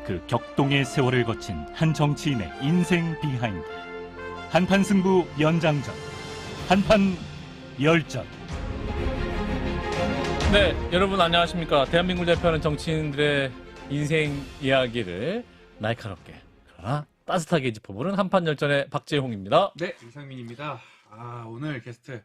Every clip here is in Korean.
그 격동의 세월을 거친 한 정치인의 인생 비하인드. 한판 승부 연장전. 한판 열전. 네, 여러분 안녕하십니까. 대한민국을 대표하는 정치인들의 인생 이야기를 날카롭게 그러나 따뜻하게 짚어보는 한판 열전의 박재홍입니다. 네, 이상민입니다. 오늘 게스트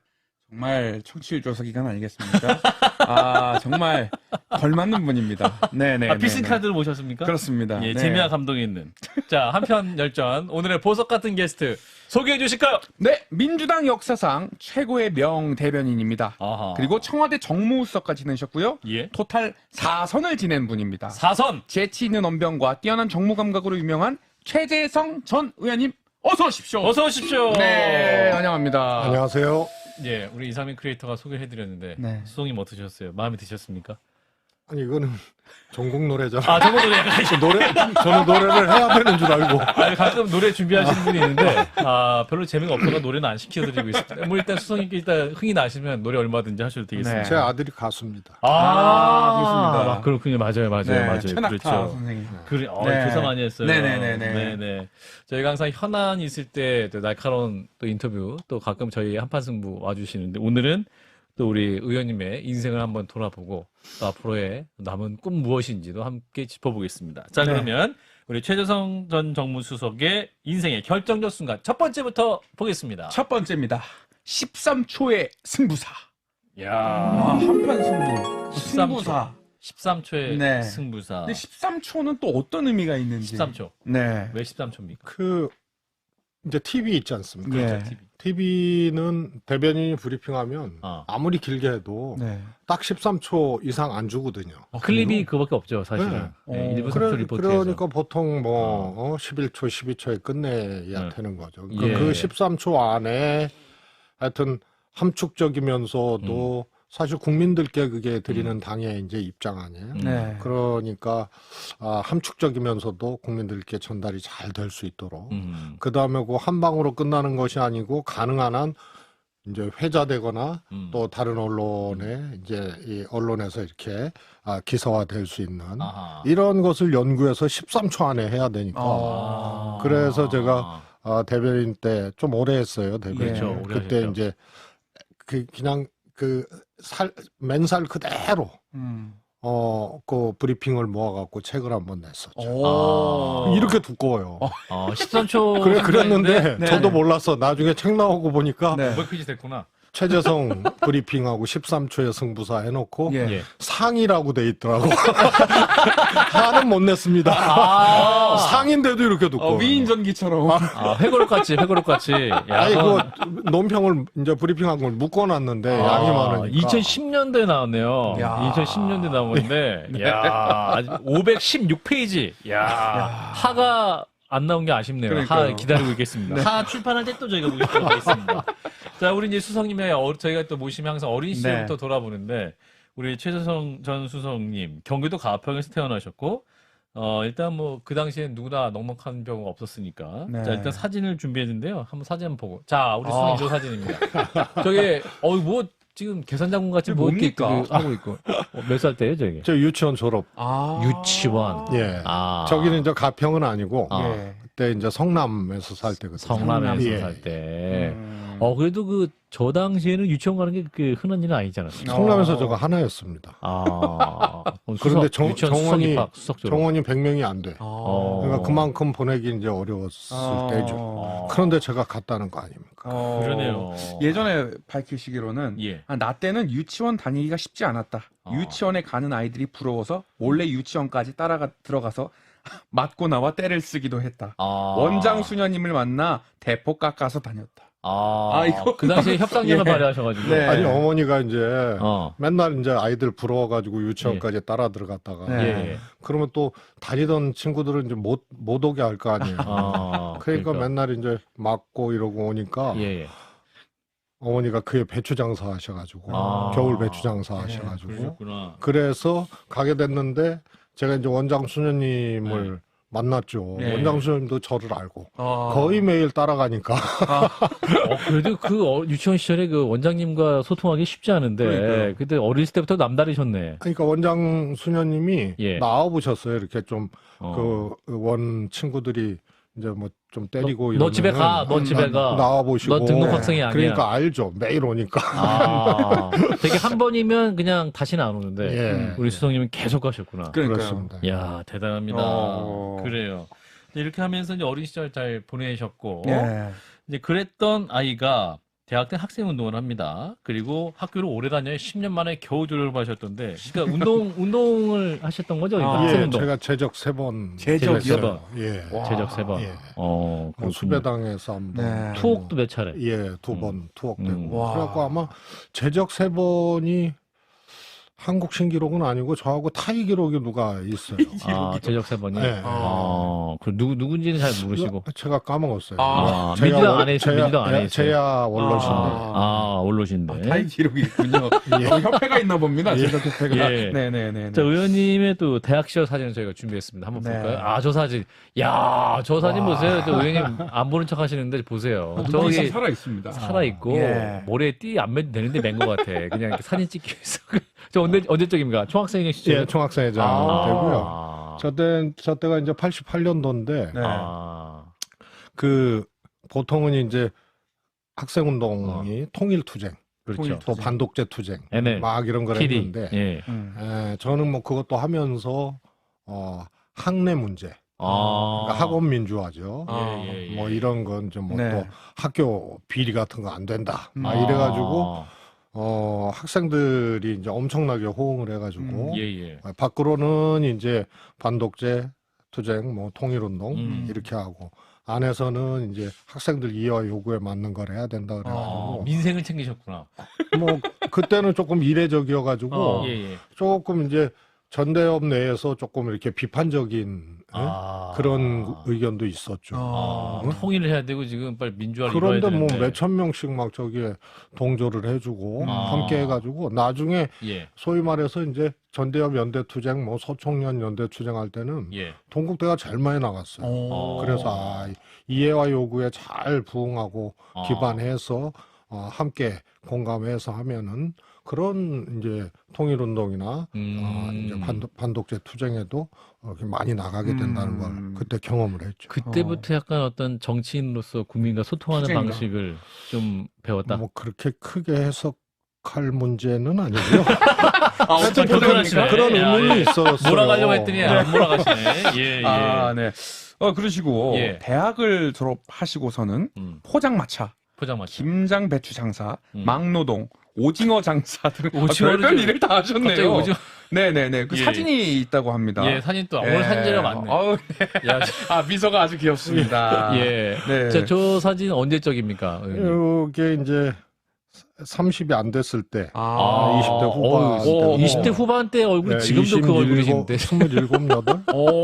정말 청취율 조사 기간 아니겠습니까? 정말 걸맞는 분입니다. 네네. 필승 카드를 모셨습니까? 그렇습니다. 예, 네. 재미와 감동이 있는. 자, 한편 열전 오늘의 보석 같은 게스트 소개해 주실까요? 네, 민주당 역사상 최고의 명대변인입니다. 아하. 그리고 청와대 정무수석까지 지내셨고요. 예. 토탈 4선을 지낸 분입니다. 사선. 재치 있는 언변과 뛰어난 정무 감각으로 유명한 최재성 전 의원님 어서 오십시오. 어서 오십시오. 네, 환영합니다. 안녕하세요. 예, 우리 이상민 크리에이터가 소개해 드렸는데 네. 수성님 어떠셨어요? 마음에 드셨습니까? 아니 이거는 전국 노래잖아. 아, 저거 노래 저는 노래를 해야 되는 줄 알고. 아니, 가끔 노래 준비하시는 분이 있는데, 별로 재미가 없어서 노래는 안 시켜드리고 있습니다. 뭐, 일단 수성님께 일단 흥이 나시면 노래 얼마든지 하셔도 되겠습니다. 네. 제 아들이 가수입니다. 그렇습니다. 그렇군요. 맞아요. 네, 최낙타 그렇죠. 선생님. 그래, 네. 조사 많이 했어요. 네네네네. 저희가 항상 현안 있을 때 또 날카로운 또 인터뷰, 또 가끔 저희 한판 승부 와주시는데, 오늘은 또 우리 의원님의 인생을 한번 돌아보고 또 앞으로의 남은 꿈 무엇인지도 함께 짚어보겠습니다. 자, 네. 그러면 우리 최재성 전 정무수석의 인생의 결정적 순간 첫 번째부터 보겠습니다. 첫 번째입니다. 13초의 승부사. 야, 한판 승부. 13초. 승부사. 13초의 네. 승부사. 근데 13초는 또 어떤 의미가 있는지. 13초. 네. 왜 13초입니까? 그 이제 TV 있지 않습니까? 예. TV는 대변인이 브리핑하면 어. 아무리 길게 해도 네. 딱 13초 이상 안 주거든요. 클립이 그거밖에 없죠, 사실은. 네. 1분 3초 리포트에서. 그러니까 보통 11초, 12초에 끝내야 네. 되는 거죠. 예. 그 13초 안에 하여튼 함축적이면서도 사실 국민들께 그게 드리는 당의 이제 입장 아니에요. 네. 그러니까 함축적이면서도 국민들께 전달이 잘 될 수 있도록 그 다음에 그 한 방으로 끝나는 것이 아니고 가능한 한 이제 회자되거나 또 다른 언론에 이제 이 언론에서 이렇게 기사화될 수 있는 아하. 이런 것을 연구해서 13초 안에 해야 되니까 그래서 제가 대변인 때 좀 오래 했어요. 대변인. 그렇죠, 오래 그때 하셨죠. 이제 그냥 맨살 그대로 그 브리핑을 모아갖고 책을 한번 냈었죠. 이렇게 두꺼워요. 13초. 그랬는데 네. 저도 몰랐어. 나중에 책 나오고 보니까 네. 뭐 됐구나. 최재성 브리핑하고 13초의 승부사 해놓고 예. 예. 상이라고 돼 있더라고. 하는 못 냈습니다. 상인데도 이렇게 두꺼워. 위인전기처럼. 회고록같이. 아니 그 논평을 이제 브리핑한 걸 묶어놨는데 양이 많으니까. 2010년도에 나왔네요. 야. 2010년도에 나오는데, 야, 516페이지. 야, 하가 안 나온 게 아쉽네요. 그러니까요. 하 기다리고 있겠습니다. 하 출판할 때 또 저희가 보겠습니다. 있습니다. 자, 우리 이제 수석님의 저희가 또 모시면 항상 어린 시절부터 네. 돌아보는데, 우리 최재성 전 수석님 경기도 가평에서 태어나셨고, 일단 뭐 그 당시에 누구나 넉넉한 병은 없었으니까. 네. 자, 일단 사진을 준비했는데요. 한번 사진 한번 보고. 자, 우리 수석님 저 사진입니다. 저게 뭐 지금 계산장군 같이 뭐 이렇게 뭡니까? 하고 있고. 몇 살 때예요, 저게? 저 유치원 졸업. 유치원. 예. 저기는 저기는 이제 가평은 아니고 예. 그때 이제 성남에서 살 때거든요. 성남에서 예. 살 때. 그래도 저 당시에는 유치원 가는 게 그 흔한 일은 아니잖아요. 성남에서 저거 하나였습니다. 그런데 유치원 수석 입학, 수석 졸업. 정원이 100명이 안 돼. 그러니까 그만큼 보내기 이제 어려웠을 때죠. 그런데 제가 갔다는 거 아닙니까? 그러네요. 예전에 밝히시기로는 예. 나 때는 유치원 다니기가 쉽지 않았다. 유치원에 가는 아이들이 부러워서 몰래 유치원까지 들어가서 맞고 나와 때를 쓰기도 했다. 원장 수녀님을 만나 대포 깎아서 다녔다. 이거 그 당시에 협상력을 예. 발휘하셔가지고. 네. 아니 어머니가 이제 어. 맨날 이제 아이들 부러워가지고 유치원까지 따라 들어갔다가 네. 예. 그러면 또 다니던 친구들은 이제 못 오게 할 거 아니에요. 그러니까 맨날 이제 맞고 이러고 오니까 예. 어머니가 그에 배추 장사 하셔가지고 겨울 배추 장사 하셔가지고 그러셨구나. 그래서 가게 됐는데 제가 이제 원장 수녀님을 만났죠. 네. 원장 수녀님도 저를 알고 아. 거의 매일 따라가니까. 그래도 그 유치원 시절에 그 원장님과 소통하기 쉽지 않은데 그러니까요. 그때 어릴 때부터 남다르셨네. 그러니까 원장 수녀님이 예. 나와보셨어요. 이렇게 좀 어. 그 원 친구들이 이제 뭐 좀 때리고 너 집에 가, 너 집에 가. 나와보시고. 너 등록 학생이 아니야. 그러니까 알죠. 매일 오니까. 아, 되게 한 번이면 그냥 다시는 안 오는데 예. 우리 수성님은 계속 가셨구나. 그러니까요. 그렇습니다. 이야, 대단합니다. 그래요. 이렇게 하면서 이제 어린 시절 잘 보내셨고 네. 이제 그랬던 아이가 대학 때 학생 운동을 합니다. 그리고 학교를 오래 다녀야 10년 만에 겨우 졸업을 하셨던데, 그러니까 운동을 하셨던 거죠? 그러니까 아, 학생 예, 운동. 제가 제적 3번. 제적이요? 세 번. 예. 와. 제적 3번. 예. 뭐 뭐 수배당에서 한 번. 네. 투옥도 몇 차례. 예, 2번 투옥되고. 와. 그래갖고 아마 제적 3번이 한국 신기록은 아니고 저하고 타이 기록이 누가 있어요. 아, 제적 3번이. 네. 그 누군지는 잘 모르시고. 제가 까먹었어요. 아, 민주당 안에 있어요. 민주당 안에 있어요. 제야 원로신데. 아, 원로신데. 타이 기록이 있군요. 협회가 있나 봅니다. 제적협회가. 예. 네네네. 자, 의원님의 또 대학 시절 사진을 저희가 준비했습니다. 한번 네. 볼까요? 아, 저 사진. 야, 저 사진 와. 보세요. 또 의원님 안 보는 척 하시는데 보세요. 저기 저기 살아 있습니다. 살아있고, 예. 모래에 띠 안 매도 되는데 맨 것 같아. 그냥 이렇게 사진 찍기 위해서. 저 언제적입니까? 총학생 시절? 예, 총학생회장 되고요. 저때가 이제 88년도인데, 네. 그, 보통은 이제 학생운동이 통일투쟁, 그렇죠. 통일 또 반독재 투쟁, NL, 막 이런 걸 PD. 했는데, 예. 저는 뭐 그것도 하면서, 학내 문제, 그러니까 학원 민주화죠. 예. 뭐 이런 건 좀 뭐 또 네. 학교 비리 같은 거 안 된다. 막 아. 이래가지고, 학생들이 이제 엄청나게 호응을 해가지고, 예. 밖으로는 이제 반독재 투쟁, 뭐 통일운동 이렇게 이렇게 하고 안에서는 이제 학생들 이해와 요구에 맞는 걸 해야 된다 그래가지고 민생을 챙기셨구나. 뭐 그때는 조금 이례적이어가지고 예. 조금 이제 전대협 내에서 조금 이렇게 비판적인 그런 의견도 있었죠. 통일을 해야 되고 지금 빨리 민주화를 이뤄야 그런데 뭐 되는데. 몇천 명씩 막 저기에 동조를 해주고 아. 함께 해가지고 나중에 예. 소위 말해서 이제 전대협 연대투쟁, 뭐 서총련 연대투쟁 할 때는 예. 동국대가 제일 많이 나갔어요. 그래서 이해와 요구에 잘 부응하고 기반해서 함께 공감해서 하면은 그런 이제 통일운동이나 이제 반독재 투쟁에도 많이 나가게 된다는 걸 그때 경험을 했죠. 그때부터 약간 어떤 정치인으로서 국민과 소통하는 투쟁인가? 방식을 좀 배웠다. 뭐 그렇게 크게 해석할 문제는 아니고요. 어떤 그런, 그런 의미는 있었어요. 몰아가려고 했더니 안 몰아가시네. 예. 네. 그러시고 예. 대학을 졸업하시고서는 포장마차, 포장마차. 김장 배추 장사, 막노동, 오징어 장사 등 오징어를 별별 좀- 일을 다 하셨네요. 갑자기 오징어. 네네네. 그 예. 사진이 있다고 합니다. 예, 사진 또 오늘 사진자료 많네. 야, 미소가 아주 귀엽습니다. 예. 네. 자, 저 사진 언제 적입니까? 의원님? 이게 이제 30이 안 됐을 때, 아, 20대 후반 때. 20대 후반 때 얼굴이 네, 지금도 그 얼굴이신데. 27, 8? 오.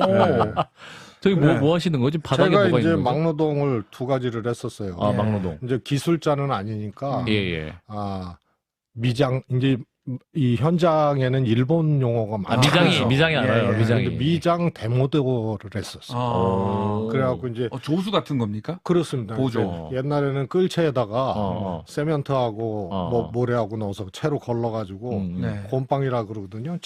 저기 네. 뭐 하시는 거지? 바닥에 제가 뭐가 이제 있는 거죠? 막노동을 두 가지를 했었어요. 아, 예. 막노동. 이제 기술자는 아니니까, 예. 미장, 이제 이 현장에는 일본 용어가 많아요. 미장이 알아요. 예. 미장이. 근데 미장 데모대를 했었어요. 그래갖고 이제 조수 같은 겁니까? 그렇습니다. 보조. 이제 옛날에는 끌채에다가 세멘트하고 어. 뭐 모래하고 넣어서 채로 걸러가지고 네. 곰빵이라 그러거든요.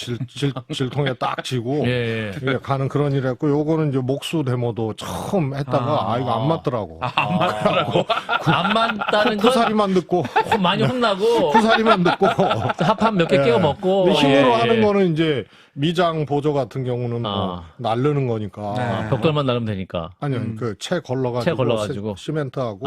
질통에 딱 지고 예. 이게 가는 그런 일 했고 요거는 이제 목수 데모도 처음 했다가 이거 안 맞더라고. 안 맞다는 건 쿠사리만 듣고 많이 혼나고 쿠사리만 듣고 합판 몇 개 예. 끼워 먹고 근데 힘으로 예. 하는 거는 이제 미장 보조 같은 경우는 뭐 날르는 거니까 네. 벽돌만 나르면 되니까. 아니요 그 채 걸러가지고, 채 걸러가지고. 시멘트하고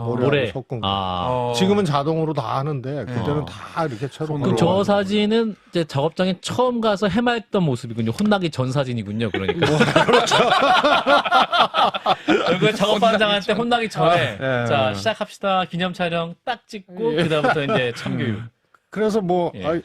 모래. 모래하고 섞은 거. 지금은 자동으로 다 하는데 그때는 다 이렇게 채로 그럼 저 걸러가지고. 사진은 이제 작업장에 처음 가서 해맑던 모습이군요. 혼나기 전 사진이군요. 그러니까. 그 작업반장한테 혼나기 전에 예. 자 시작합시다. 기념 촬영 딱 찍고 그다음부터 이제 참교육. 그래서 뭐 예.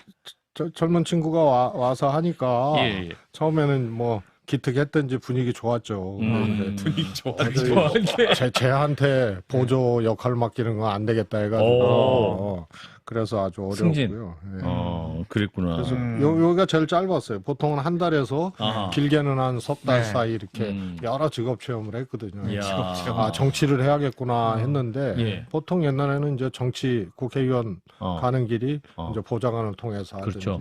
젊은 친구가 와서 하니까 예. 처음에는 뭐 기특했던지 분위기 좋았죠. 근데 이제 분위기 좋아. 좋아하는데. 쟤한테 보조 역할 맡기는 건 안 되겠다 해가지고 그래서 아주 승진. 어려웠고요. 예. 그랬구나. 그래서 여기가 제일 짧았어요. 보통은 한 달에서 아하. 길게는 한 석 달 네. 사이 이렇게 여러 직업 체험을 했거든요. 이야. 아, 정치를 해야겠구나 했는데 예. 보통 옛날에는 이제 정치 국회의원 가는 길이 이제 보좌관을 통해서 하든지 그렇죠.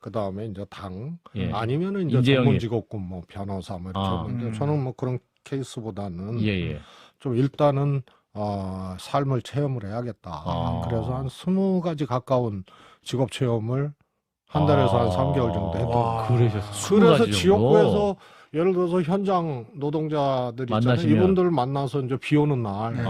그다음에 이제 당 예. 아니면은 이제 인재영입. 전문 직업군 뭐 변호사 뭐 이렇게 했는데 저는 뭐 그런 케이스보다는 예. 좀 일단은 삶을 체험을 해야겠다. 그래서 한 20가지 가까운 직업 체험을 한 달에서 한 3개월 정도 했던. 그러셨어. 그래서 지역구에서 예를 들어서 현장 노동자들 있잖아요. 만나시면. 이분들 만나서 이제 비 오는 날, 네.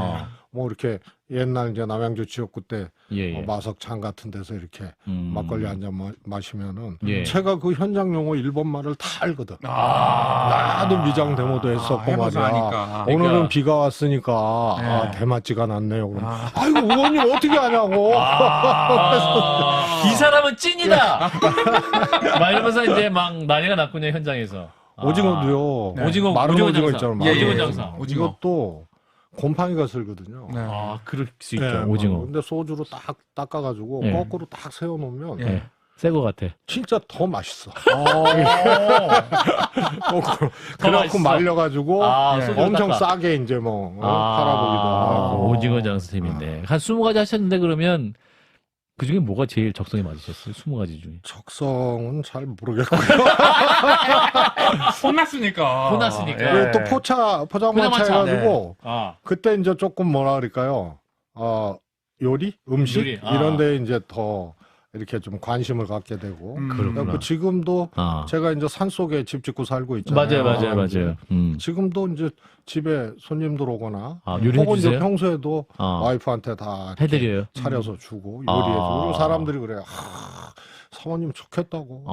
뭐 이렇게 옛날 이제 남양주 지역구 때 예. 마석창 같은 데서 이렇게 막걸리 한 잔 마시면은 예. 제가 그 현장 용어 일본말을 다 알거든. 나도 미장 데모도 했었고 해봐서 말이야. 아니까. 오늘은 그러니까. 비가 왔으니까 네. 대맛지가 났네요. 그럼 아이고 의원님 어떻게 하냐고. 이 사람은 찐이다. 막 이러면서 이제 막 난리가 났군요 현장에서. 오징어도요. 네. 오징어 마른 오징어 오징어 장사. 있잖아요. 예, 마른 오징어 예. 장사. 오징어. 이것도 곰팡이가 슬거든요. 네. 그럴 수 있죠. 예, 오징어. 근데 소주로 딱 닦아가지고 예. 거꾸로 딱 세워놓으면 예. 새거 같아. 진짜 더 맛있어. 거꾸로. 더 그래갖고 맛있어. 말려가지고 예. 소주 엄청 닦아. 싸게 이제 뭐 팔아보기도 하고. 오징어 장사 재밌네. 한 20가지 하셨는데 그러면 그 중에 뭐가 제일 적성에 맞으셨어요? 20가지 중에. 적성은 잘 모르겠고요. 혼났으니까. 혼났으니까. 예. 또 포장마차 해가지고 그때 이제 조금 뭐라 그럴까요? 요리, 음식 요리. 이런데 이제 더 이렇게 좀 관심을 갖게 되고. 그렇구나. 그래갖고 지금도 제가 이제 산 속에 집 짓고 살고 있잖아요. 맞아요. 지금도 이제 집에 손님들 오거나 요리 혹은 이제 해주세요? 평소에도 와이프한테 다 이렇게 해드려요. 차려서 주고 요리해주고 그리고 사람들이 그래요. 사모님 좋겠다고.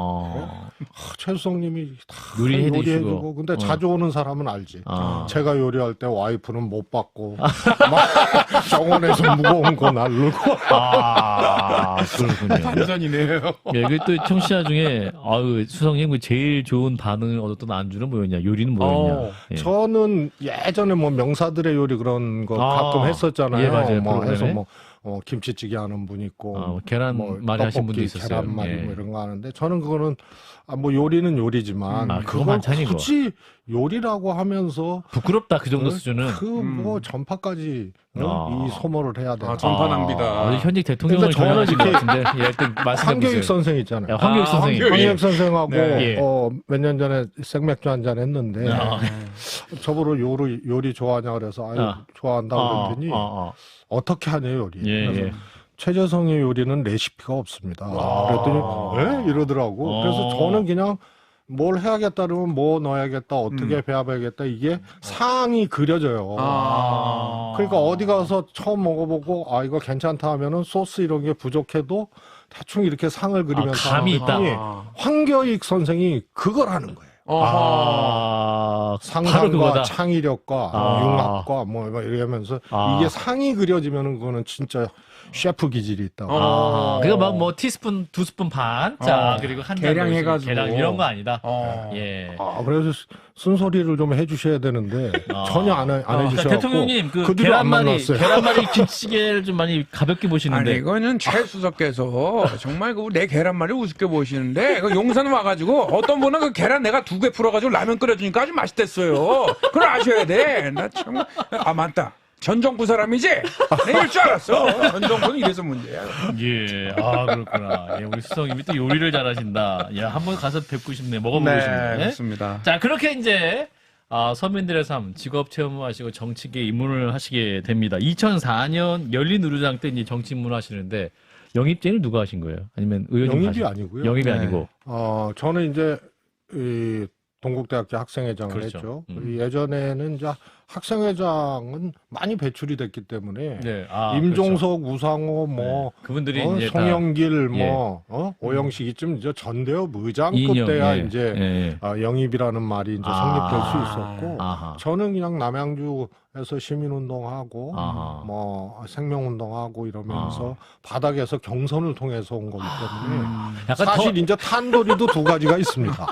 최수성님이 다 요리해주고. 근데 자주 오는 사람은 알지. 제가 요리할 때 와이프는 못 받고 막 정원에서 무거운 거 날르고. 그렇군요. 반전이네요. 예, 그또 청취자 중에 수성님 그 제일 좋은 반응을 얻었던 안주는 뭐였냐? 요리는 뭐였냐? 예. 저는 예전에 뭐 명사들의 요리 그런 거 가끔 했었잖아요. 예, 맞아요. 뭐 해서 프로그램에. 뭐 김치찌개 하는 분 있고 계란 말이 하신 분도 있었어요. 계란말이 예. 뭐 이런 거 하는데 저는 그거는 뭐 요리는 요리지만 그거 그걸 반찬이고. 굳이 요리라고 하면서 부끄럽다 그 정도 수준은. 그 뭐 전파까지 이 소모를 해야 되나? 전파 낭비다. 현직 대통령을 근데 저는 겨냥하신 것 이렇게 같은데. 예, 일단 말씀해 황교익 보세요. 선생 있잖아요. 황교익 선생님. 황교익 선생하고 네. 몇 년 전에 생맥주 한 잔 했는데 저보고 요리 좋아하냐 그래서 좋아한다고 그랬더니 어떻게 하냐 요리. 그래서 최재성의 요리는 레시피가 없습니다. 그랬더니 이러더라고. 그래서 저는 그냥 뭘 해야겠다 그러면 뭐 넣어야겠다 어떻게 배워야겠다 이게 상이 그려져요. 그러니까 어디 가서 처음 먹어보고 이거 괜찮다 하면은 소스 이런 게 부족해도 대충 이렇게 상을 그리면서 감이 있다. 황교익 선생이 그걸 하는 거예요. 바로 상상과 그거다. 창의력과 융합과 뭐 이러면서 이게 상이 그려지면은 그거는 진짜 셰프 기질이 있다고. 그러니까 막 뭐 티스푼 2스푼 반, 자 그리고 한 잔 계량해가지고. 계량 이런 거 아니다. 예. 그래서 쓴소리를 좀 해주셔야 되는데 전혀 안 해주셔서 대통령님 그 계란말이 김치찌개를 좀 많이 가볍게 보시는데. 아니 이거는 최 수석께서 정말 내 계란말이 우습게 보시는데 그 용산 와가지고 어떤 분은 그 계란 내가 2개 풀어가지고 라면 끓여주니까 아주 맛있댔어요. 그걸 아셔야 돼. 나 참 맞다. 전 정부 사람이지? 내 이럴 줄 알았어. 전 정부는 이래서 문제야. 예, 그렇구나. 예, 우리 수성님이 또 요리를 잘하신다. 야, 한번 가서 뵙고 싶네. 먹어보고 싶네. 그렇습니다. 자, 그렇게 이제 서민들의 삶, 직업 체험하시고 정치계에 입문을 하시게 됩니다. 2004년 열린우리당 때 이제 정치 입문을 하시는데 영입제는 누가 하신 거예요? 아니면 의원님 영입이 아니고요. 영입이 아니고. 저는 이제 이 동국대학교 학생회장을 그렇죠. 했죠. 예전에는 이제 학생회장은 많이 배출이 됐기 때문에 네. 임종석, 우상호, 뭐 그분들이 이제 송영길, 오영식 이쯤 이제 전대협 의장급 때야 이제 영입이라는 말이 이제 성립될 수 있었고 저는 그냥 남양주에서 시민운동하고 뭐 생명운동하고 이러면서 바닥에서 경선을 통해서 온 거기 때문에 사실 이제 탄도리도 두 가지가 있습니다.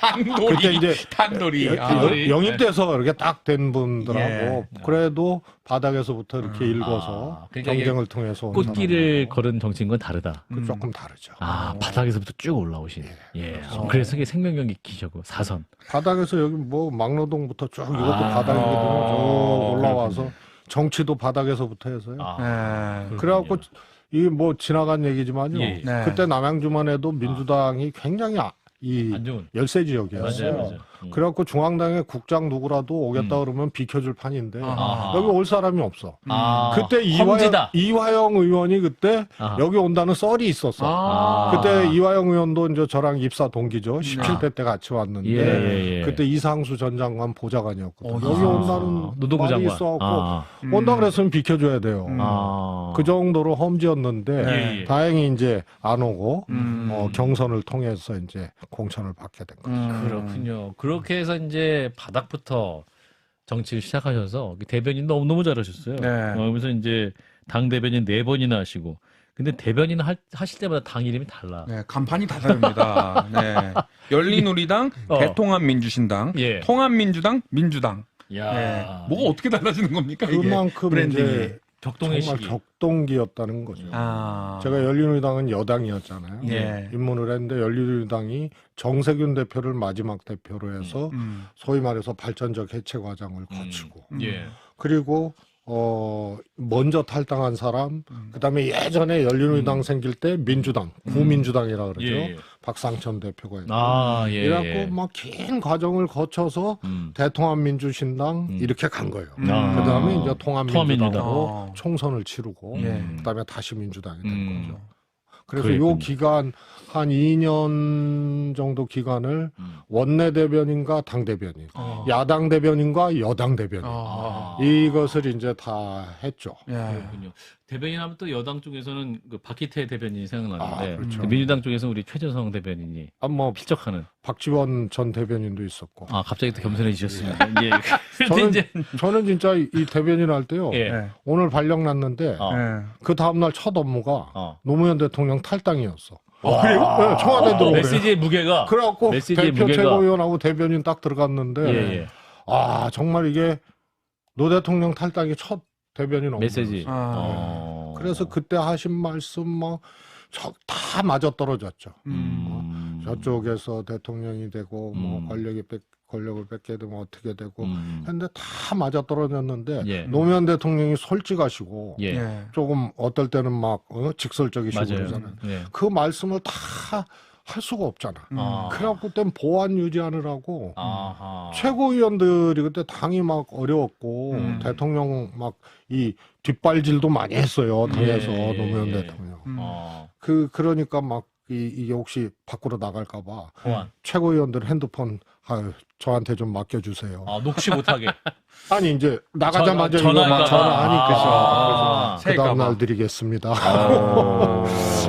탄도리. 그때 이제 탄놀이. 영입돼서 이렇게 딱 된 분들하고 예. 그래도 바닥에서부터 이렇게 읽어서 그러니까 경쟁을 통해서 온 꽃길을 사람하고 걸은 정치인과 다르다. 조금 다르죠. 바닥에서부터 쭉 올라오신. 예. 그래서 이게 생명력이 기셔고 사선. 바닥에서 여기 뭐 막노동부터 쭉 이것도 바닥이거든요. 아, 쭉 올라와서 정치도 바닥에서부터 해서요. 네. 그래갖고 이 뭐 지나간 얘기지만요. 예. 네. 그때 남양주만 해도 민주당이 굉장히 이 안 좋은. 열세 지역이었어요. 맞아요. 그래갖고 중앙당의 국장 누구라도 오겠다 그러면 비켜줄 판인데 아하. 여기 올 사람이 없어. 그때 험지다. 이화영 의원이 그때 아하. 여기 온다는 썰이 있었어. 그때 이화영 의원도 이제 저랑 입사 동기죠. 17대 때 같이 왔는데 예. 그때 이상수 전 장관 보좌관이었거든요. 어, 여기 아. 온다는 노동부 말이 장관. 있어갖고 온다 그랬으면 비켜줘야 돼요. 그 정도로 험지였는데 예. 다행히 이제 안 오고 음. 경선을 통해서 이제 공천을 받게 된 거죠. 그렇군요. 그렇게 해서 이제 바닥부터 정치를 시작하셔서 대변인 너무 잘하셨어요. 네. 그러면서 이제 당 대변인 4번이나 하시고. 근데 대변인 하실 때마다 당 이름이 달라. 네, 간판이 다 다릅니다. 네. 열린우리당, 대통합민주신당, 예. 통합민주당, 민주당. 야. 네. 뭐가 어떻게 달라지는 겁니까 이게? 그만큼 브랜딩이. 이제 격동의 정말 시기. 격동기였다는 거죠. 아. 제가 열린우리당은 여당이었잖아요. 예. 입문을 했는데 열린우리당이 정세균 대표를 마지막 대표로 해서 소위 말해서 발전적 해체 과정을 거치고 예. 그리고 먼저 탈당한 사람, 그다음에 예전에 열린우리당 생길 때 민주당, 구민주당이라 그러죠. 예. 박상천 대표가 있고. 예. 이래갖고 막 긴 과정을 거쳐서 대통합민주신당 이렇게 간 거예요. 그다음에 이제 통합민주당으로 총선을 치르고 예. 그다음에 다시 민주당이 된 거죠. 그래서 그랬군요. 요 기간 한 2년 정도 기간을 원내 대변인과 당 대변인, 야당 대변인과 여당 대변인 이것을 이제 다 했죠. 예. 그렇군요. 대변인 하면 또 여당 쪽에서는 그 박기태 대변인이 생각나는데 그렇죠. 그 민주당 쪽에서는 우리 최재성 대변인이 뭐 필적하는. 박지원 전 대변인도 있었고. 갑자기 또 겸손해지셨습니다. 예. 저는 진짜 이 대변인 할 때요. 예. 네. 오늘 발령 났는데 네. 그 다음날 첫 업무가 노무현 대통령 탈당이었어. 그래요? 네, 청와대 들어오래요. 메시지의 무게가. 그래갖고 메시지의 대표 무게가- 최고위원하고 대변인 딱 들어갔는데 예. 정말 이게 노 대통령 탈당이 첫 대변인 업무. 메시지. 그래서 그때 하신 말씀 다 맞아떨어졌죠. 저쪽에서 대통령이 되고 뭐 권력을 뺏게 되면 어떻게 되고 했는데 다 맞아떨어졌는데 예. 노무현 대통령이 솔직하시고 예. 예. 조금 어떨 때는 막 직설적이시고 맞아요. 그러잖아요. 예. 그 말씀을 다 할 수가 없잖아. 아. 그래갖고 그땐 보안 유지하느라고 아하. 최고위원들이 그때 당이 막 어려웠고 대통령 막 이 뒷발질도 많이 했어요. 당에서 예. 노무현 대통령. 어. 그러니까 막 이게 혹시 밖으로 나갈까봐 보안. 최고위원들 핸드폰 저한테 좀 맡겨주세요. 녹시 못하게. 아니 이제 나가자마자 전화할까 이거 막 봐. 전화하니까 그래서 그 다음 날 봐. 드리겠습니다.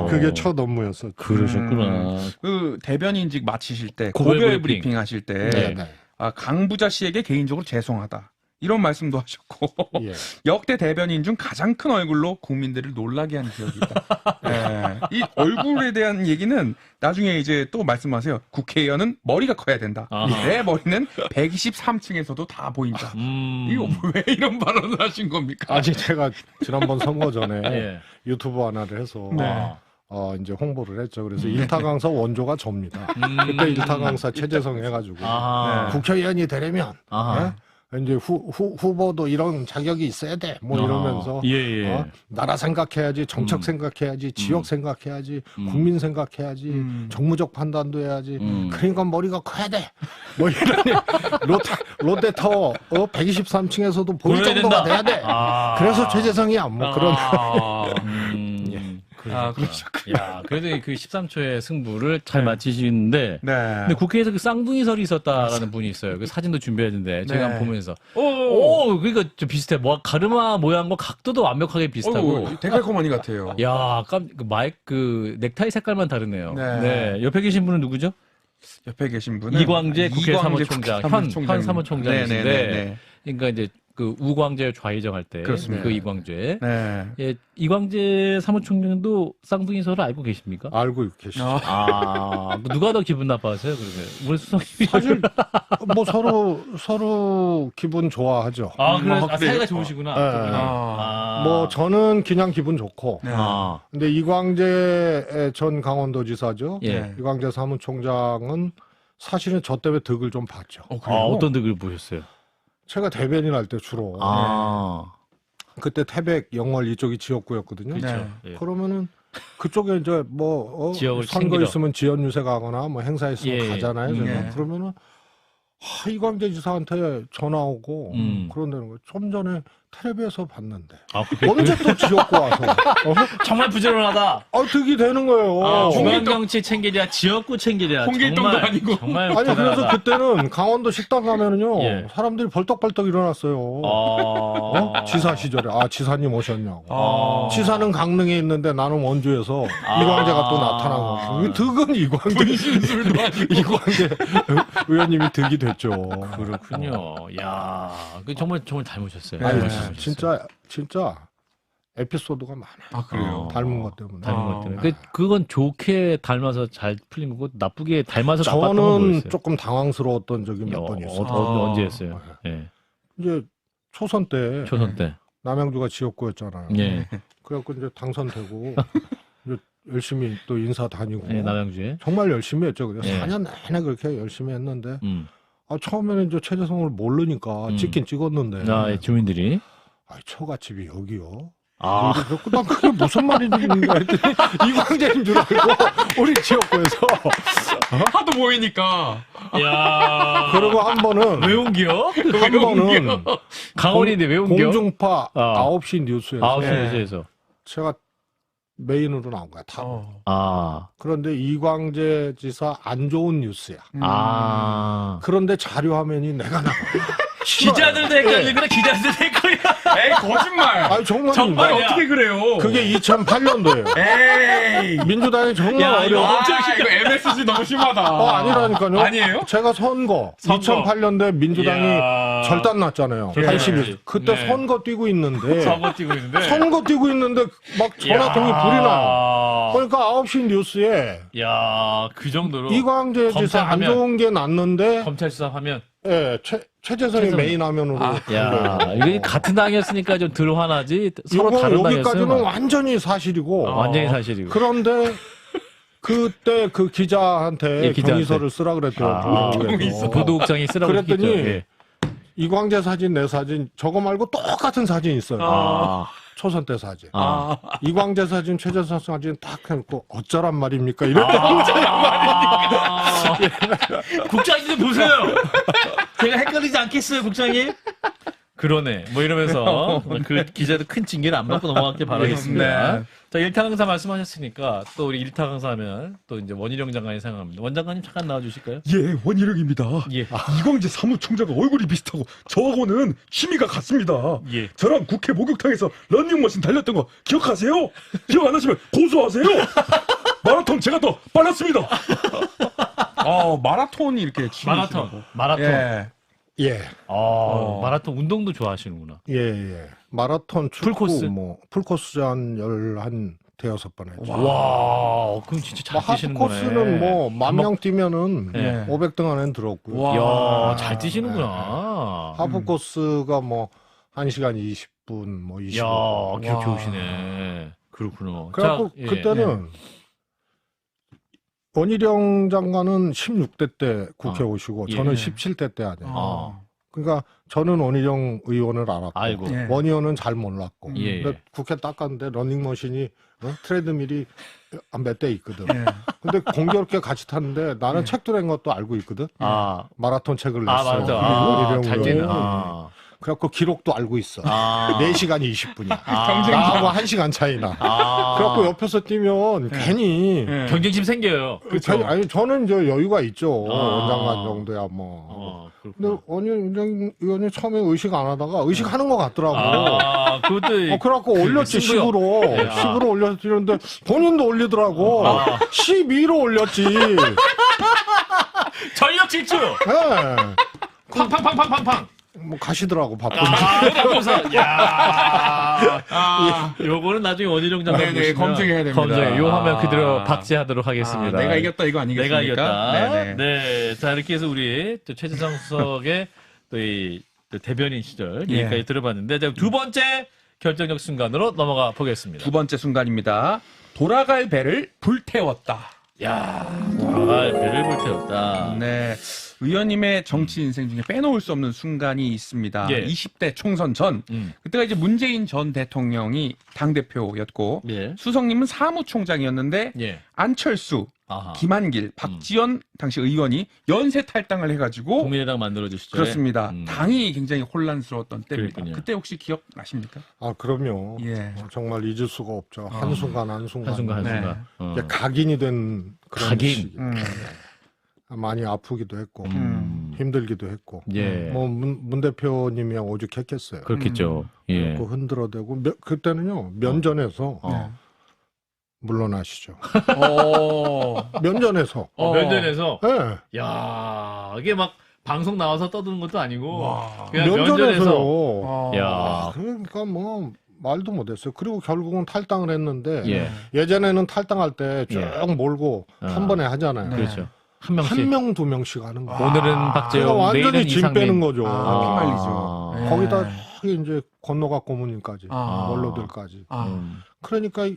그게 첫 업무였었죠. 그러셨구나. 그 대변인직 마치실 때 고별 고별 브리핑. 브리핑 하실 때 네. 네. 강부자 씨에게 개인적으로 죄송하다. 이런 말씀도 하셨고 예. 역대 대변인 중 가장 큰 얼굴로 국민들을 놀라게 한 기억이 있다. 예. 이 얼굴에 대한 얘기는 나중에 이제 또 말씀하세요. 국회의원은 머리가 커야 된다. 아하. 내 머리는 123층에서도 다 보인다. 이거 왜 이런 발언을 하신 겁니까? 아직 제가 지난번 선거 전에 예. 유튜브 하나를 해서 네. 이제 홍보를 했죠. 그래서 일타 강사 원조가 접니다. 그때 일타 강사 최재성 해가지고 아하. 국회의원이 되려면 아하. 이제 후보도 이런 자격이 있어야 돼. 뭐 이러면서 예. 나라 생각해야지, 정책 생각해야지, 지역 생각해야지, 국민 생각해야지, 정무적 판단도 해야지. 그러니까 머리가 커야 돼. 뭐 이러니 롯데타워 123층에서도 보일 보여야 정도가 된다. 돼야 돼. 그래서 최재성이야. 뭐 그런. 그러셨구나. 야, 그래도 그 13초의 승부를 잘 마치시는데. 네. 근데 국회에서 그 쌍둥이설이 있었다라는 분이 있어요. 그 사진도 준비했는데 제가 네. 한번 보면서 그러니까 좀 비슷해. 뭐 가르마 모양과 각도도 완벽하게 비슷하고. 데칼코마니 같아요. 야, 그 넥타이 색깔만 다르네요. 네. 네. 옆에 계신 분은 누구죠? 옆에 계신 분은 이광재 국회 사무총장, 현 사무총장님. 사무총장이신데. 네네네. 그러니까 이제 그 우광재 좌의정 할 때 그렇습니다. 그 이광재. 네. 예, 이광재 사무총장도 쌍둥이 서로 알고 계십니까? 알고 계시죠. 누가 더 기분 나빠하세요? 그러면 우리 수석님이 사실 뭐 서로 기분 좋아하죠. 그래 그래요? 사이가 좋으시구나. 네. 두 분이. 뭐 저는 그냥 기분 좋고. 네. 근데 이광재 전 강원도지사죠. 예. 네. 이광재 사무총장은 사실은 저 때문에 득을 좀 봤죠. 어떤 득을 보셨어요? 제가 대변인 할 때 주로 그때 태백, 영월 이쪽이 지역구였거든요. 그렇죠. 네. 예. 그러면은 그쪽에 이제 뭐 지역을 선거 챙기러. 있으면 지연 유세 가거나 뭐 행사 있으면 예. 가잖아요. 제가. 예. 그러면은 이광재 지사한테 전화 오고 그런다는 거예요. 좀 전에 텔레비에서 봤는데 언제 또 지역구 와서 정말 부지런하다. 득이 되는 거예요. 중앙정치 챙기랴, 지역구 챙기랴. 홍길동도 정말, 아니고. 정말 아니 그래서 대단하다. 그때는 강원도 식당 가면은요 예. 사람들이 벌떡벌떡 일어났어요. 지사 시절에 지사님 오셨냐고. 지사는 강릉에 있는데 나는 원주에서 이광재가 또 나타난 거죠. 득은 이광재 의원님이 득이 됐죠. 그렇군요. 야, 그 정말 닮으셨어요. 아니, 닮으셨어요. 진짜 에피소드가 많아요. 그래요. 닮은 것 때문에. 닮은 것 때문에. 그건 좋게 닮아서 잘 풀린 거고 나쁘게 닮아서 나빴던 건 저는 뭐였어요? 조금 당황스러웠던 적이 몇 번 있어요. 언제였어요? 예. 이제 초선 때 초선 때. 남양주가 지역구였잖아요. 예. 그래갖고 이제 당선되고 이제 열심히 또 인사 다니고 예, 남양주에. 정말 열심히 했죠. 그래서 예. 4년 내내 그렇게 열심히 했는데 처음에는 이제 최재성을 모르니까 찍긴 찍었는데 예, 주민들이. 처갓집이 여기요. 그래서 난 그게 무슨 말인지 했더니 이광재인 줄 알고 우리 지역구에서 하도 보이니까. 야. 그리고 한 번은 왜 옮겨? 한 번은 강원인데 왜 옮겨? 공중파 9시 뉴스에서 9시 뉴스에서. 제가 메인으로 나온 거야. 다. 그런데 이광재 지사 안 좋은 뉴스야. 그런데 자료 화면이 내가 나와. 기자들도 헷갈리구나. 기자들도 헷갈려. 에이, 거짓말. 아니 정말 정말 어떻게 그래요? 그게 2008년도예요. 에이. 민주당이 정말 이거 어려워. 이거 MSG 너무 심하다. 아니라니까요. 아니에요? 제가 선거. 2008년도에 민주당이 절단 났잖아요. 81. 그때 네. 선거 뛰고 있는데 선거 뛰고 있는데. 선거 뛰고 있는데 막 전화통이 불이 나요. 그러니까 9시 뉴스에 야, 그 정도로 이광재 지사 안 검찰하면- 좋은 게 났는데 검찰 수사하면 예, 최재성이 메인 화면으로 야, 이게 같은 당이었으니까 좀 덜 화나지. 서로 다른 여기까지는 당이었으면 완전히 사실이고 완전히 사실이고. 그런데 그때 그 기자한테 예, 기자한테. 경위서를 쓰라 그랬더라고요. 보도국장이 쓰라고 그랬더니 했겠죠. 예. 이광재 사진, 내 사진 저거 말고 똑같은 사진이 있어요. 초선 때 사진. 이광재 사진, 최재성 사진 딱 해놓고 어쩌란 말입니까? 이랬더니 국장님 보세요. 제가 헷갈리지 않겠어요, 국장님? 그러네. 뭐 이러면서 그 기자도 큰 징계를 안 받고 넘어갔길 바라겠습니다. 네. 자, 일타 강사 말씀하셨으니까 또 우리 일타 강사하면 또 이제 원희룡 장관이 생각합니다. 원 장관님 잠깐 나와주실까요? 예, 원희룡입니다. 예. 이광재 사무총장과 얼굴이 비슷하고 저하고는 취미가 같습니다. 예. 저랑 국회 목욕탕에서 런닝머신 달렸던 거 기억하세요? 기억 안 하시면 고소하세요. 마라톤 제가 더 빨랐습니다. 마라톤이 이렇게 마라톤. 예. 예, 마라톤 운동도 좋아하시는구나. 예. 마라톤 축구 풀코스? 뭐 풀코스 한 대여섯 번 했죠. 와, 그럼 진짜 잘 뛰시는 거네. 하프코스는 뭐 10,000명 뛰면은 네. 500등 안에는 들었고요. 야, 잘 뛰시는구나. 하프코스가 뭐 1시간 20분 뭐 25분. 야, 기억 좋으시네. 그렇구나. 그래갖고 자, 예. 그때는 원희룡 장관은 16대 때 국회 오시고 예. 저는 17대 때 아니에요. 아, 그러니까 저는 원희룡 의원을 알았고 알고. 예. 원 의원은 잘 몰랐고 예. 근데 국회 딱 갔는데 러닝머신이 트레드밀이 몇 대 있거든. 예. 근데 공교롭게 같이 탔는데 나는 책도 낸 것도 알고 있거든. 마라톤 책을 냈어. 맞아. 원희룡 잘 의원. 뛰는. 그래갖고 기록도 알고 있어. 4시간 20분이야. 경쟁심. 나하고 1시간 차이나. 그래갖고 옆에서 뛰면 괜히 경쟁심 생겨요. 아니 저는 이제 여유가 있죠. 원장관 정도야 뭐. 근데 원희룡 의원이 처음에 의식 안 하다가 의식하는 것 같더라고. 그것도 그래갖고 올렸지 승부요. 10으로. 네. 10으로 올렸는데 본인도 올리더라고. 12로 올렸지. 전력 질주. 네. 팡팡팡팡팡팡. 뭐 가시더라고 바쁜지. 바쁘서 야. 요거는 나중에 원희룡 장관 네네, 보시면 검증해야 됩니다. 검증해. 요 화면 그대로 아. 박제하도록 하겠습니다. 내가 이겼다 이거 아니겠습니까? 내가 이겼다. 네네. 네. 자, 이렇게 해서 우리 또 최재성 수석의 또 이 대변인 시절 예. 얘기까지 들어봤는데, 자, 두 번째 결정적 순간으로 넘어가 보겠습니다. 두 번째 순간입니다. 돌아갈 배를 불태웠다. 야, 돌아갈 배를 불태웠다. 네. 의원님의 정치 인생 중에 빼놓을 수 없는 순간이 있습니다. 예. 20대 총선 전. 그때가 이제 문재인 전 대통령이 당대표였고, 예. 수석님은 사무총장이었는데, 예. 안철수, 아하. 김한길, 박지원 당시 의원이 연쇄 탈당을 해가지고, 국민의당 만들어 주시죠. 그렇습니다. 당이 굉장히 혼란스러웠던 때입니다. 그랬군요. 그때 혹시 기억나십니까? 아 그럼요. 예. 정말 잊을 수가 없죠. 한순간 한순간. 한순간 네. 한순간. 이제 각인이 된 그런 각인. 시기. 많이 아프기도 했고 힘들기도 했고. 예. 뭐 문 대표님이 오죽했겠어요. 그렇겠죠. 예. 그 흔들어대고 그때는요 면전에서 물러나시죠. 면전에서. 면전에서. 예. 야, 이게 막 방송 나와서 떠드는 것도 아니고 그냥 면전에서. 면전에서요. 야. 그러니까 뭐 말도 못했어요. 그리고 결국은 탈당을 했는데 예. 예전에는 탈당할 때 쭉 몰고 한 번에 하잖아요. 그렇죠. 한 명씩. 한 명, 두 명씩 하는 거. 오늘은 그러니까 박재영, 완전히 내일은 짐 이상민. 빼는 거죠. 피말리죠. 네. 거기다 저기 이제 건너가 고문님까지, 아. 원로들까지. 음. 그러니까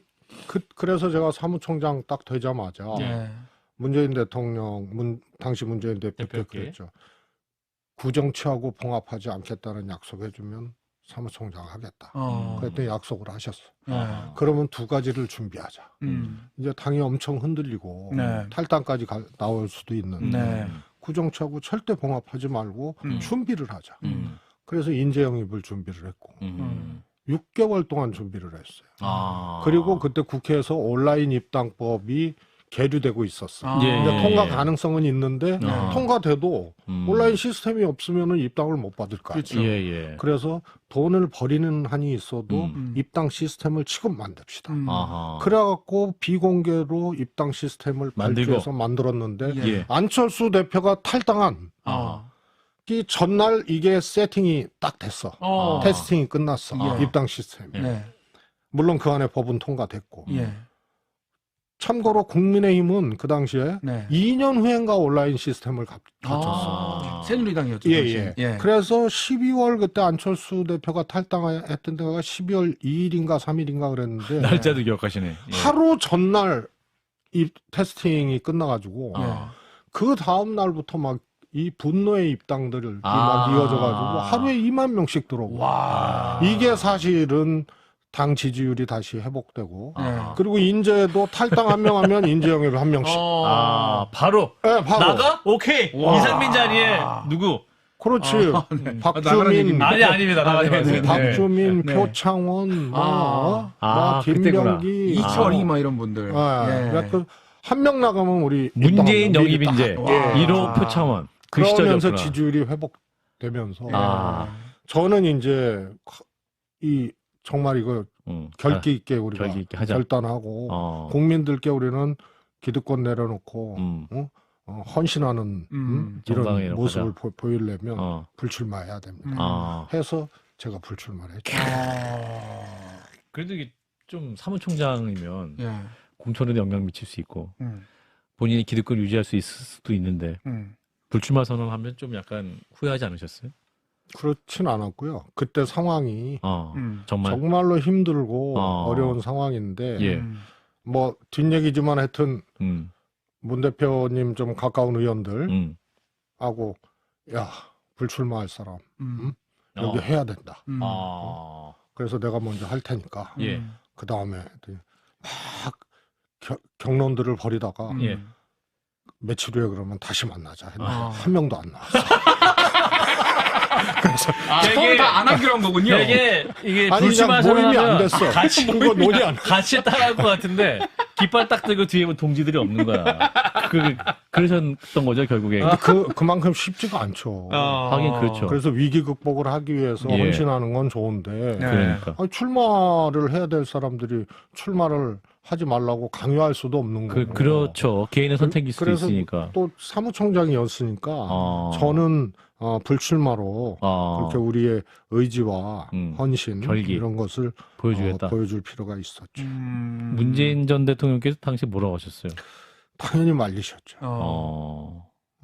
그래서 제가 사무총장 딱 되자마자 예. 문재인 대통령, 당시 문재인 대표 때 대표께. 그랬죠. 구정치하고 봉합하지 않겠다는 약속해주면 사무총장 하겠다. 그랬더니 약속을 하셨어. 그러면 두 가지를 준비하자. 이제 당이 엄청 흔들리고 네. 탈당까지 나올 수도 있는데 네. 구정치하고 절대 봉합하지 말고 준비를 하자. 음. 그래서 인재 영입을 준비를 했고 6개월 동안 준비를 했어요. 아. 그리고 그때 국회에서 온라인 입당법이 계류되고 있었어. 아. 예. 근데 통과 가능성은 있는데 통과돼도 온라인 시스템이 없으면 입당을 못 받을 거 아니에요. 그렇죠. 예, 예. 그래서 돈을 버리는 한이 있어도 입당 시스템을 지금 만듭시다. 아하. 그래갖고 비공개로 입당 시스템을 만들고. 발표해서 만들었는데 예. 안철수 대표가 탈당한 이 전날 이게 세팅이 딱 됐어. 테스팅이 끝났어. 예. 입당 시스템. 네. 물론 그 안에 법은 통과됐고. 예. 참고로 국민의힘은 그 당시에 네. 2년 후엔가 온라인 시스템을 갖췄어. 새누리당이었죠. 예, 당시에. 예. 그래서 12월 그때 안철수 대표가 탈당했던 데가 12월 2일인가 3일인가 그랬는데 날짜도 기억하시네. 예. 하루 전날 이 테스팅이 끝나가지고 그 다음 날부터 막 이 분노의 입당들이 막 이어져가지고 하루에 2만 명씩 들어오고 이게 사실은 당 지지율이 다시 회복되고 그리고 인재도 탈당 한 명 하면 인재 영입 한 명씩. 바로. 네, 바로. 나가? 오케이. 이상민 자리에 누구? 그렇지. 나가는 박주민, 얘기입니다. 아닙니다. 나가지 마세요. 박주민, 네. 표창원, 그때구나. 김병기, 이철이 뭐 이런 분들. 그 한 명 나가면 우리 문재인 입당 영입 인재. 딱. 1호 표창원. 그 그러면서 시절이었구나. 지지율이 회복되면서 아. 저는 이제 이 정말 이거 결기 있게 우리가 결기 있게 하자. 결단하고 국민들께 우리는 기득권 내려놓고 헌신하는 정당에 이런 모습을 보이려면 불출마해야 됩니다. 해서 제가 불출마를 했죠. 그래도 이게 좀 사무총장이면 예. 공천에도 영향 미칠 수 있고 본인이 기득권 유지할 수 있을 수도 있는데 불출마 선언하면 좀 약간 후회하지 않으셨어요? 그렇진 않았고요. 그때 상황이 정말 정말로 힘들고 어려운 상황인데 예. 뭐 뒷얘기지만 하여튼 문 대표님 좀 가까운 의원들 하고 야 불출마할 사람 여기 해야 된다. 그래서 내가 먼저 할 테니까 예. 그 다음에 막 경론들을 벌이다가 예. 며칠 후에 그러면 다시 만나자 했는데 한 명도 안 나왔어. 처음 다 안 하기로 한 거군요. 이게 아니 불출마 그냥 모임이 안 선언하면 됐어. 같이 그거 논의 안 같이 따라할 것 같은데 깃발 딱 들고 뒤에 뭐 동지들이 없는 거야. 그러셨던 거죠 결국에. 그만큼 쉽지가 않죠. 하긴 그렇죠. 그래서 위기 극복을 하기 위해서 예. 헌신하는 건 좋은데 그러니까. 출마를 해야 될 사람들이 출마를 하지 말라고 강요할 수도 없는 거고. 그렇죠. 개인의 선택일 수도 그래서 있으니까. 또 사무총장이었으니까 아. 저는 불출마로 아. 그렇게 우리의 의지와 헌신 결기. 이런 것을 보여주겠다. 보여줄 필요가 있었죠. 문재인 전 대통령께서 당시 뭐라고 하셨어요? 당연히 말리셨죠.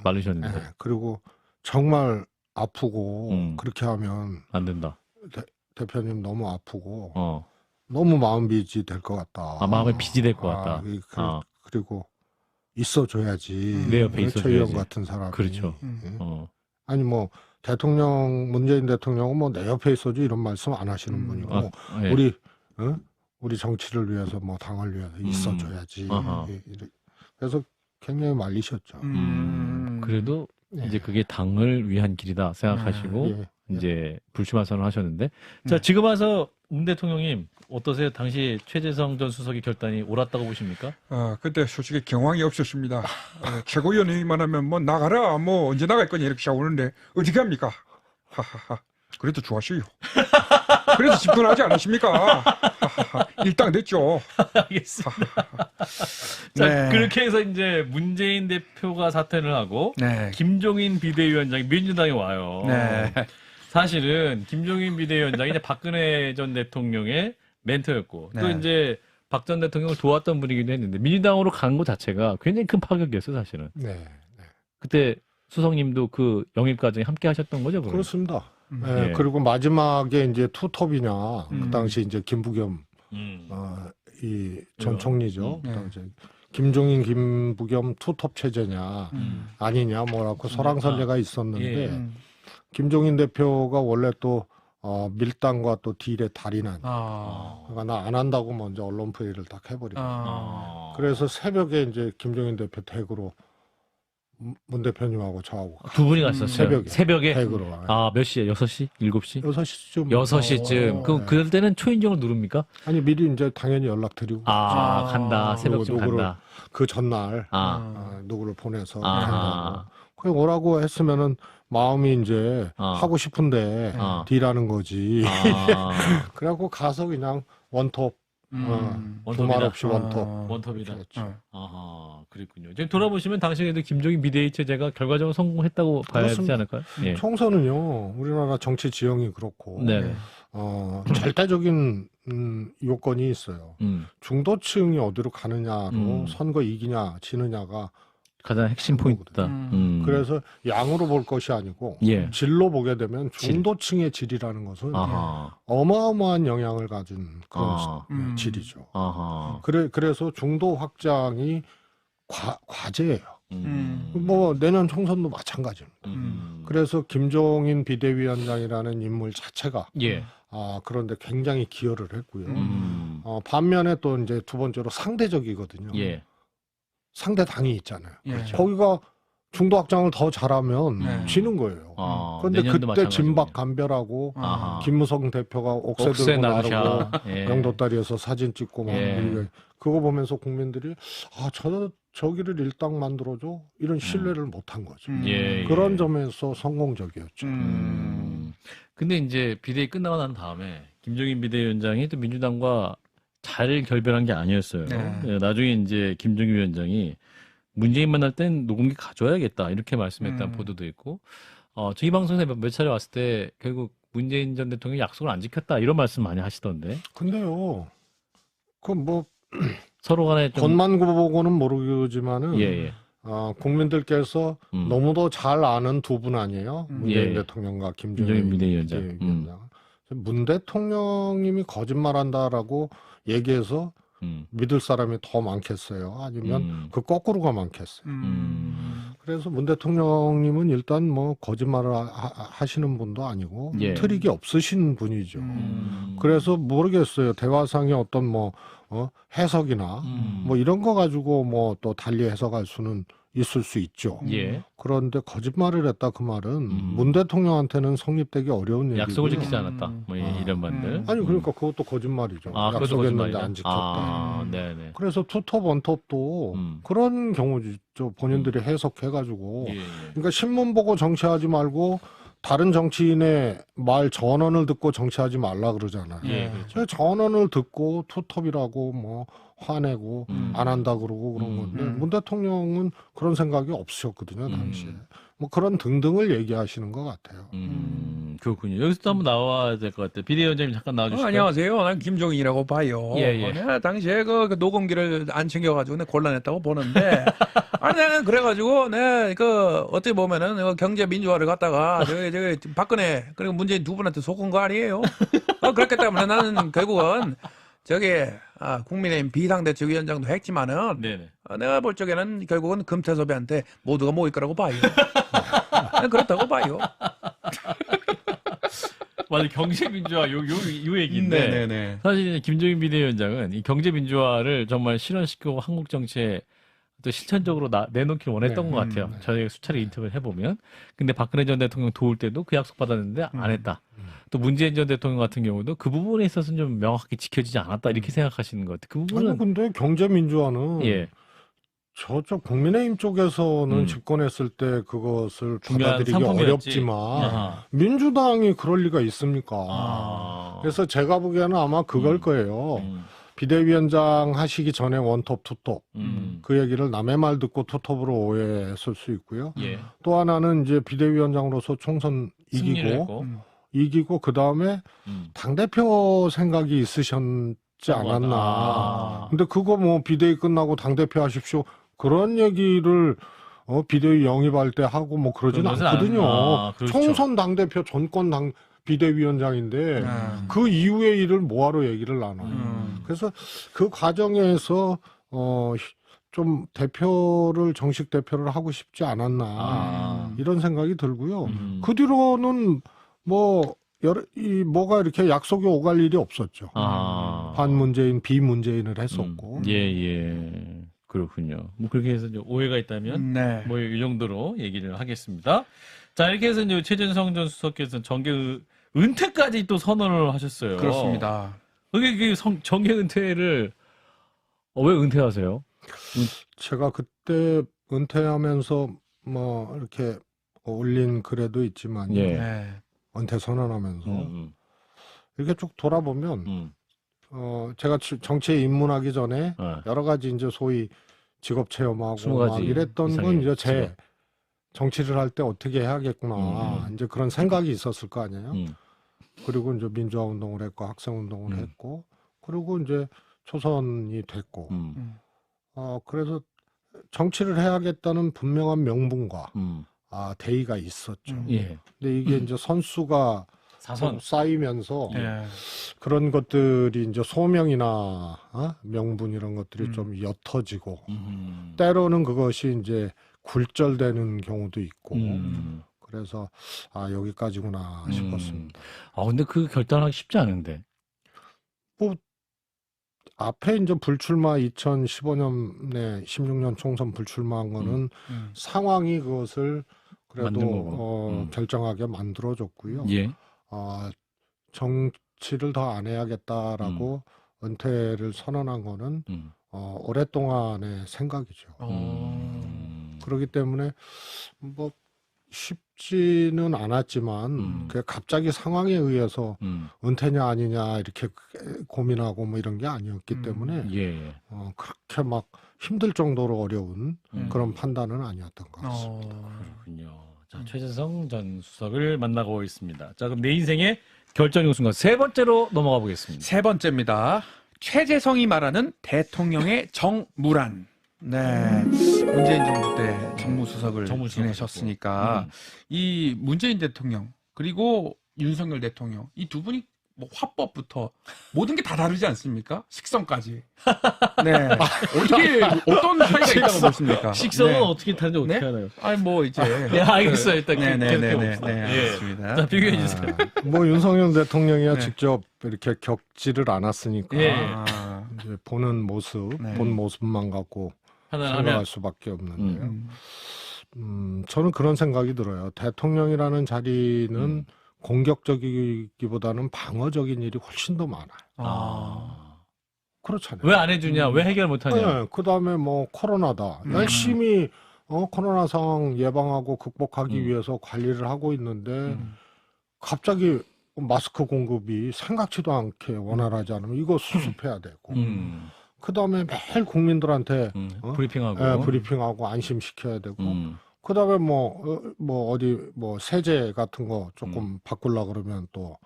말리셨는데. 네, 그리고 정말 아프고 그렇게 하면 안 된다. 대표님 너무 아프고 어. 너무 마음 빚이 될 것 같다. 아, 마음에 빚이 될 것 같다. 그리고 있어줘야지. 내 옆에 최 의원 있어줘야지. 같은 사람이. 그렇죠. 예. 어. 아니 뭐 문재인 대통령은 뭐 내 옆에 있어줘 이런 말씀 안 하시는 분이고 예. 우리 정치를 위해서 뭐 당을 위해서 있어줘야지. 아하. 그래서 굉장히 말리셨죠. 그래도 네. 이제 그게 당을 위한 길이다 생각하시고 예. 이제 불출마 선언을 하셨는데 자 지금 와서 문 대통령님 어떠세요? 당시 최재성 전 수석의 결단이 옳았다고 보십니까? 그때 솔직히 경황이 없었습니다. 최고위원회의만 하면 뭐 나가라, 뭐 언제 나갈 거냐 이렇게 샤오는데 어디 갑니까? 하하하. 그래도 좋았어요. 그래서 집권하지 않았습니까? 하하하. 일당됐죠. 알겠습니다. 자 네. 그렇게 해서 이제 문재인 대표가 사퇴를 하고 네. 김종인 비대위원장이 민주당에 와요. 네. 사실은 김종인 비대위원장이 이제 박근혜 전 대통령의 멘토였고 또 네. 이제 박 전 대통령을 도왔던 분이기도 했는데 민주당으로 간 것 자체가 굉장히 큰 파격이었어요, 사실은. 네. 그때 수석님도 그 영입 과정에 함께 하셨던 거죠, 그럼? 그렇습니다. 예. 그리고 마지막에 이제 투톱이냐 그 당시 이제 김부겸 이 전 총리죠. 그 당시 김종인 김부겸 투톱 체제냐 아니냐 뭐라고 설왕설래가 있었는데 예. 김종인 대표가 원래 또 밀당과 또 딜의 달인한. 아. 그러니까 나 안 한다고 먼저 언론 플레이를 딱 해버리고. 아. 그래서 새벽에 이제 김종인 대표 댁으로 문 대표님하고 저하고 두 분이 갔었어요. 새벽에? 댁으로. 아, 몇 시에? 6시? 7시? 6시쯤. 6시쯤. 그럼 네. 그때는 초인종을 누릅니까? 아니 미리 이제 당연히 연락드리고 간다. 새벽쯤 누구를 간다. 그 전날 누구를 보내서 아하. 한다고. 그냥 오라고 했으면은 마음이 이제 하고 싶은데 딜하는 거지. 그래갖고 가서 그냥 원톱 두말 없이 원톱. 원톱이다. 그렇죠. 아하, 그랬군요. 지금 돌아보시면 당시에도 김종인 비대위 체제가 결과적으로 성공했다고 봐야 되지 그렇습니다. 않을까요? 예. 총선은요 우리나라 정치 지형이 그렇고 네. 절대적인 요건이 있어요. 중도층이 어디로 가느냐로 선거 이기냐 지느냐가 가장 핵심 포인트다. 그래서 양으로 볼 것이 아니고 예. 질로 보게 되면 중도층의 질이라는 것은 아하. 어마어마한 영향을 가진 그런 질이죠. 아하. 그래서 중도 확장이 과제예요. 뭐 내년 총선도 마찬가지입니다. 그래서 김종인 비대위원장이라는 인물 자체가 예. 그런데 굉장히 기여를 했고요. 반면에 또 이제 두 번째로 상대적이거든요. 예. 상대 당이 있잖아요. 예. 거기가 중도 확장을 더 잘하면 네. 지는 거예요. 그런데 내년도 그때 마찬가지군요. 진박간별하고 아하. 김무성 대표가 옥새 옥새 들고 나르샤. 나르고 예. 영도다리에서 사진 찍고 막 예. 그거 보면서 국민들이 저기를 일당 만들어줘 이런 신뢰를 못한 거죠. 예, 그런 예. 점에서 성공적이었죠. 근데 이제 비대위 끝나고 난 다음에 김종인 비대위원장이 또 민주당과 잘 결별한 게 아니었어요. 네. 예, 나중에 이제 김종인 위원장이 문재인 만날 땐 녹음기 가져와야겠다 이렇게 말씀했다는 보도도 있고 저희 방송에 몇 차례 왔을 때 결국 문재인 전 대통령이 약속을 안 지켰다 이런 말씀 많이 하시던데. 근데요, 그 뭐 서로 간에 좀 겉만 보고는 모르지만은 예. 국민들께서 너무도 잘 아는 두 분 아니에요? 문재인 예. 대통령과 김종인 김종인 비대위원장. 문 대통령님이 거짓말한다라고 얘기해서 믿을 사람이 더 많겠어요? 아니면 그 거꾸로가 많겠어요? 그래서 문 대통령님은 일단 뭐 거짓말을 하시는 분도 아니고 예. 트릭이 없으신 분이죠. 그래서 모르겠어요. 대화상의 어떤 뭐 해석이나 뭐 이런 거 가지고 뭐 또 달리 해석할 수는 있을 수 있죠. 예. 그런데 거짓말을 했다 그 말은 문 대통령한테는 성립되기 어려운 얘기고 약속을 지키지 않았다. 뭐 이런 말들. 아니 그러니까 그것도 거짓말이죠. 그것도 약속했는데 거짓말이다? 안 지켰다. 네네. 그래서 투톱 원톱도 그런 경우죠. 본인들이 해석해가지고 예. 그러니까 신문 보고 정치하지 말고 다른 정치인의 말 전언을 듣고 정치하지 말라 그러잖아요. 예, 그렇죠. 전언을 듣고 투톱이라고 뭐 화내고 안 한다 그러고 그런 건데 문 대통령은 그런 생각이 없으셨거든요, 당시에. 뭐 그런 등등을 얘기하시는 것 같아요. 그렇군요. 여기서 또 한번 나와야 될 것 같아요. 비대위원장님 잠깐 나와주실까요? 안녕하세요. 난 김종인이라고 봐요. 예, 예. 내가 당시에 그 녹음기를 안 챙겨가지고 내가 곤란했다고 보는데, 아니, 내가 그래가지고, 내가 어떻게 보면은 경제 민주화를 갖다가 저기 박근혜 그리고 문재인 두 분한테 속은 거 아니에요? 그렇기 때문에 나는 결국은 국민의힘 비상대책위원장도 했지만은, 네네. 내가 볼 적에는 결국은 금태섭이한테 모두가 모일 거라고 봐요. 그렇다고 봐요. 맞아, 경제민주화 요 얘기인데. 네네네. 사실 김종인 비대위원장은 이 경제민주화를 정말 실현시키고 한국 정치에 또 실천적으로 내놓기를 원했던 것 같아요. 저희가 수차례 인터뷰를 해보면. 근데 박근혜 전 대통령 도울 때도 그 약속 받았는데 안 했다. 또 문재인 전 대통령 같은 경우도 그 부분에 있어서는 좀 명확하게 지켜지지 않았다 이렇게 생각하시는 것 같아요. 그 부분은 아니 근데 경제민주화는 예. 저쪽 국민의힘 쪽에서는 집권했을 때 그것을 중요한 받아들이기 상품이었지. 어렵지만 아하. 민주당이 그럴 리가 있습니까? 아. 그래서 제가 보기에는 아마 그걸 거예요. 비대위원장 하시기 전에 원톱, 투톱. 그 얘기를 남의 말 듣고 투톱으로 오해했을 수 있고요. 예. 또 하나는 이제 비대위원장으로서 총선 승리를 이기고 했고. 이기고 그 다음에 당대표 생각이 있으셨지 않았나. 아. 근데 그거 뭐 비대위 끝나고 당대표 하십시오. 그런 얘기를 비대위 영입할 때 하고 뭐 그러진 그런 것은 않거든요. 그렇죠. 총선 당대표 전권 비대위원장인데 그 이후의 일을 뭐하러 얘기를 나눠요. 그래서 그 과정에서 좀 대표를 정식 대표를 하고 싶지 않았나 이런 생각이 들고요. 그 뒤로는 뭐가 이렇게 약속이 오갈 일이 없었죠. 반문재인, 비문재인을 했었고. 예. 그렇군요. 뭐 그렇게 해서 이제 오해가 있다면 네. 뭐 이 정도로 얘기를 하겠습니다. 자, 이렇게 해서 이제 최재성 전 수석께서는 정계 은퇴까지 또 선언을 하셨어요. 그렇습니다. 그게 정계 은퇴를 왜 은퇴하세요? 제가 그때 은퇴하면서 뭐 이렇게 올린 글에도 있지만 예. 네. 은퇴 선언하면서 이렇게 쭉 돌아보면 제가 정치에 입문하기 전에 여러 가지 이제 소위 직업 체험하고 20가지 막 이랬던 이상의 건 이제 제 직업. 정치를 할 때 어떻게 해야겠구나 이제 그런 생각이 있었을 거 아니에요. 그리고 이제 민주화 운동을 했고 학생 운동을 했고 그리고 이제 초선이 됐고 그래서 정치를 해야겠다는 분명한 명분과 대의가 있었죠. 예. 근데 이게 이제 선수가 사선. 쌓이면서 예. 그런 것들이 이제 소명이나 명분 이런 것들이 좀 옅어지고 때로는 그것이 이제 굴절되는 경우도 있고 그래서 여기까지구나 싶었습니다. 근데 그 결단하기 쉽지 않은데. 앞에 이제 불출마 2015년에 16년 총선 불출마한 거는 상황이 그것을 만든 그래도 거고. 결정하게 만들어줬고요. 예. 정치를 더 안 해야겠다라고 은퇴를 선언한 거는 오랫동안의 생각이죠. 그렇기 때문에 뭐 쉽지는 않았지만 그게 갑자기 상황에 의해서 은퇴냐 아니냐 이렇게 고민하고 뭐 이런 게 아니었기 때문에 예. 그렇게 막 힘들 정도로 어려운 그런 판단은 아니었던 것 같습니다. 그렇군요. 자, 최재성 전 수석을 만나고 있습니다. 자, 그럼 내 인생의 결정적 순간 세 번째로 넘어가 보겠습니다. 세 번째입니다. 최재성이 말하는 대통령의 정무란. 네. 문재인 정부 때 정무수석을 지내셨으니까 이 문재인 대통령 그리고 윤석열 대통령 이 두 분이 뭐 화법부터 모든 게 다 다르지 않습니까? 식성까지. 네. 어떤 차이가 있다고 보십니까? 식성은 네. 어떻게 다른지 어떻게 네? 하나요? 아니 뭐 이제 네, 알겠어요. 일단 네네네. 네, 알겠습니다. 자, 비교해 주세요. 뭐 윤석열 대통령이야 네. 직접 이렇게 겪지를 않았으니까 예. 이제 보는 모습, 네. 본 모습만 갖고 하나하면 생각할 수밖에 없는데요. 저는 그런 생각이 들어요. 대통령이라는 자리는 공격적이기보다는 방어적인 일이 훨씬 더 많아요. 그렇잖아요. 왜 안 해주냐? 왜 해결 못하냐? 네, 그 다음에 뭐 코로나다. 열심히 코로나 상황 예방하고 극복하기 위해서 관리를 하고 있는데 갑자기 마스크 공급이 생각지도 않게 원활하지 않으면 이거 수습해야 되고 그다음에 매일 국민들한테 브리핑하고 브리핑하고 안심시켜야 되고 그다음에 어디 세제 같은 거 조금 바꾸려 그러면 또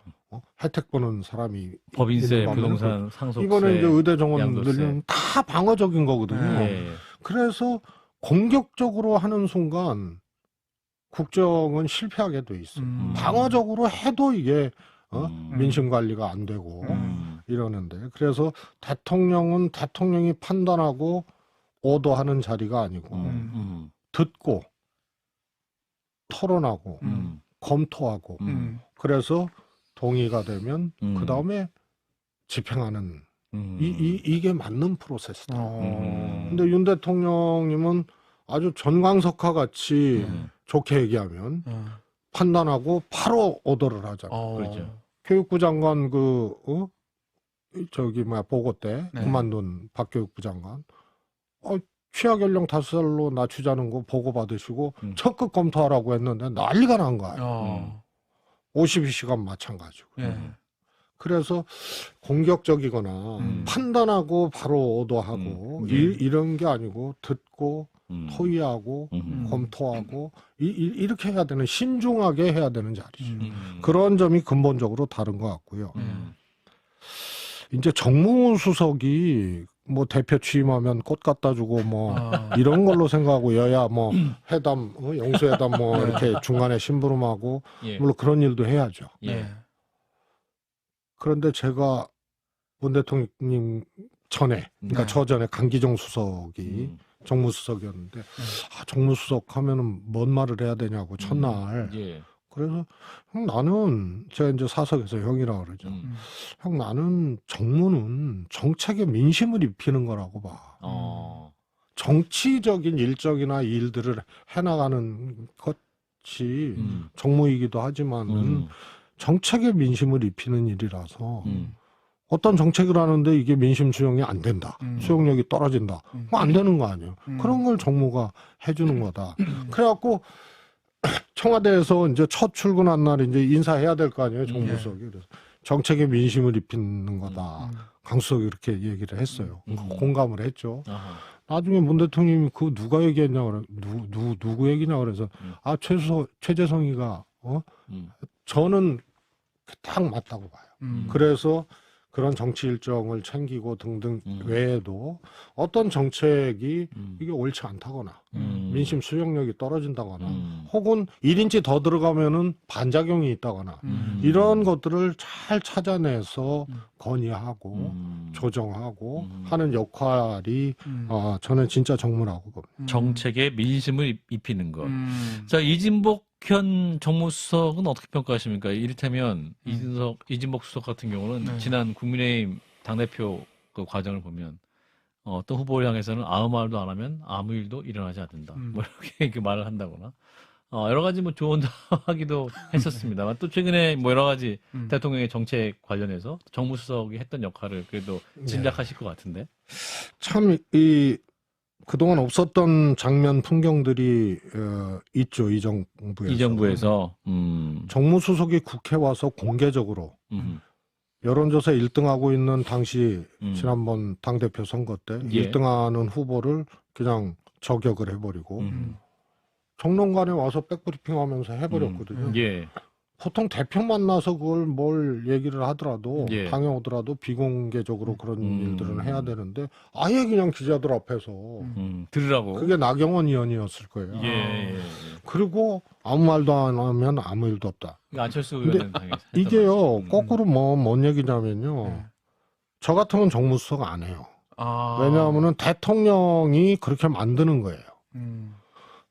혜택 보는 사람이 법인세, 있는 반면에 부동산 상속세, 이거는 이제 의대 정원 양도세. 늘리는 다 방어적인 거거든요. 예. 그래서 공격적으로 하는 순간 국정은 실패하게 돼 있어요. 방어적으로 해도 이게 민심 관리가 안 되고 이러는데 그래서 대통령은 대통령이 판단하고 오도하는 자리가 아니고 듣고 토론하고 검토하고 그래서 동의가 되면 그 다음에 집행하는 이게 맞는 프로세스다. 근데 윤 대통령님은 아주 전광석화 같이 좋게 얘기하면 판단하고 바로 오더를 하잖아요. 그렇죠. 교육부 장관 보고 때 네. 그만둔 박교육부 장관 취하 연령 5살로 낮추자는 거 보고 받으시고 적극 검토하라고 했는데 난리가 난 거예요. 52시간 마찬가지고. 예. 그래서 공격적이거나 판단하고 바로 오도하고 이런 게 아니고 듣고 토의하고 검토하고 이렇게 해야 되는 신중하게 해야 되는 자리죠. 그런 점이 근본적으로 다른 것 같고요. 이제 정무수석이 대표 취임하면 꽃 갖다 주고 이런 걸로 생각하고 여야 회담 영수회담 이렇게 중간에 심부름하고 예. 물론 그런 일도 해야죠. 예. 그런데 제가 문 대통령님 전에 그러니까 저 전에 강기정 수석이 정무수석이었는데 정무수석 하면은 뭔 말을 해야 되냐고 첫날 예. 그래서 형 나는 제가 이제 사석에서 형이라고 그러죠. 형 나는 정무는 정책의 민심을 입히는 거라고 봐. 정치적인 일정이나 일들을 해나가는 것이 정무이기도 하지만 정책의 민심을 입히는 일이라서 어떤 정책을 하는데 이게 민심 수용이 안 된다. 수용력이 떨어진다. 안 되는 거 아니에요. 그런 걸 정무가 해주는 거다. 그래갖고 청와대에서 이제 첫 출근한 날 이제 인사해야 될 거 아니에요, 정무수석이. 그래서 정책의 민심을 입히는 거다. 강수석이 그렇게 얘기를 했어요. 공감을 했죠. 나중에 문 대통령님이 누가 얘기했냐 그래. 누구 얘기냐 그래서 최재성이가 저는 딱 맞다고 봐요. 그래서 그런 정치 일정을 챙기고 등등 외에도 어떤 정책이 이게 옳지 않다거나 민심 수용력이 떨어진다거나 혹은 1인치 더 들어가면은 반작용이 있다거나 이런 것들을 잘 찾아내서 건의하고 조정하고 하는 역할이 저는 진짜 정무라고 봅니다. 정책에 민심을 입히는 것. 자, 이진복 현 정무수석은 어떻게 평가하십니까? 이를테면 이진복 수석 같은 경우는 지난 국민의힘 당대표 그 과정을 보면 어떤 후보를 향해서는 아무 말도 안 하면 아무 일도 일어나지 않는다. 이렇게 그 말을 한다거나 여러 가지 조언하기도 했었습니다만 또 최근에 여러 가지 대통령의 정책 관련해서 정무수석이 했던 역할을 그래도 짐작하실 것 같은데. 참 그동안 없었던 장면 풍경들이 있죠. 이 정부에서. 정무수석이 국회 와서 공개적으로 여론조사 1등하고 있는 당시 지난번 당대표 선거 때 1등하는 후보를 그냥 저격을 해버리고 정론관에 와서 백브리핑하면서 해버렸거든요. 보통 대표 만나서 그걸 뭘 얘기를 하더라도 당에 오더라도 비공개적으로 그런 일들은 해야 되는데 아예 그냥 기자들 앞에서 들으라고. 그게 나경원 의원이었을 거예요. 그리고 아무 말도 안 하면 아무 일도 없다. 안철수 근데 의원은 이게요 거꾸로 뭔 얘기냐면요. 저 같으면 정무수석 안 해요. 왜냐하면은 대통령이 그렇게 만드는 거예요.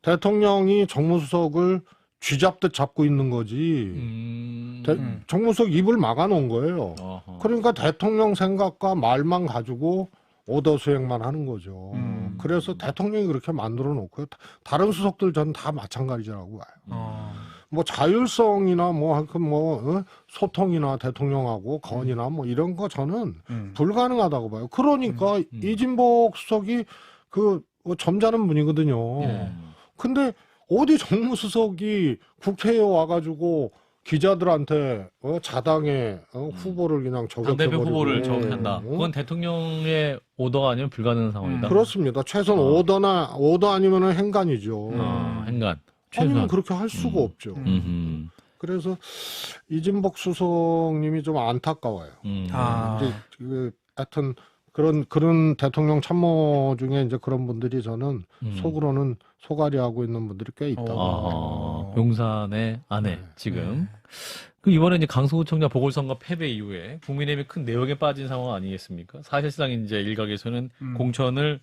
대통령이 정무수석을 쥐잡듯 잡고 있는 거지. 정무수석 입을 막아놓은 거예요. 그러니까 대통령 생각과 말만 가지고 오더 수행만 하는 거죠. 그래서 대통령이 그렇게 만들어 놓고요. 다른 수석들 전 다 마찬가지라고 봐요. 자율성이나 소통이나 대통령하고 건의나 이런 거 저는 불가능하다고 봐요. 그러니까 이진복 수석이 점잖은 분이거든요. 근데 어디 정무수석이 국회에 와가지고 기자들한테 자당의 후보를 그냥 저격해버리고 당대표 후보를 저격한다. 그건 대통령의 오더가 아니면 불가능한 상황이다. 그렇습니다. 최소한 오더 아니면은 행간이죠. 행간. 아니면 그렇게 할 수가 없죠. 그래서 이진복 수석님이 좀 안타까워요. 이제 하여튼 그런 대통령 참모 중에 이제 그런 분들이 저는 속으로는 소갈이 하고 있는 분들이 꽤 있다고. 용산의 아내 지금. 그 이번에 이제 강서구청장 보궐선거 패배 이후에 국민의힘이 큰 내역에 빠진 상황 아니겠습니까? 사실상 이제 일각에서는 공천을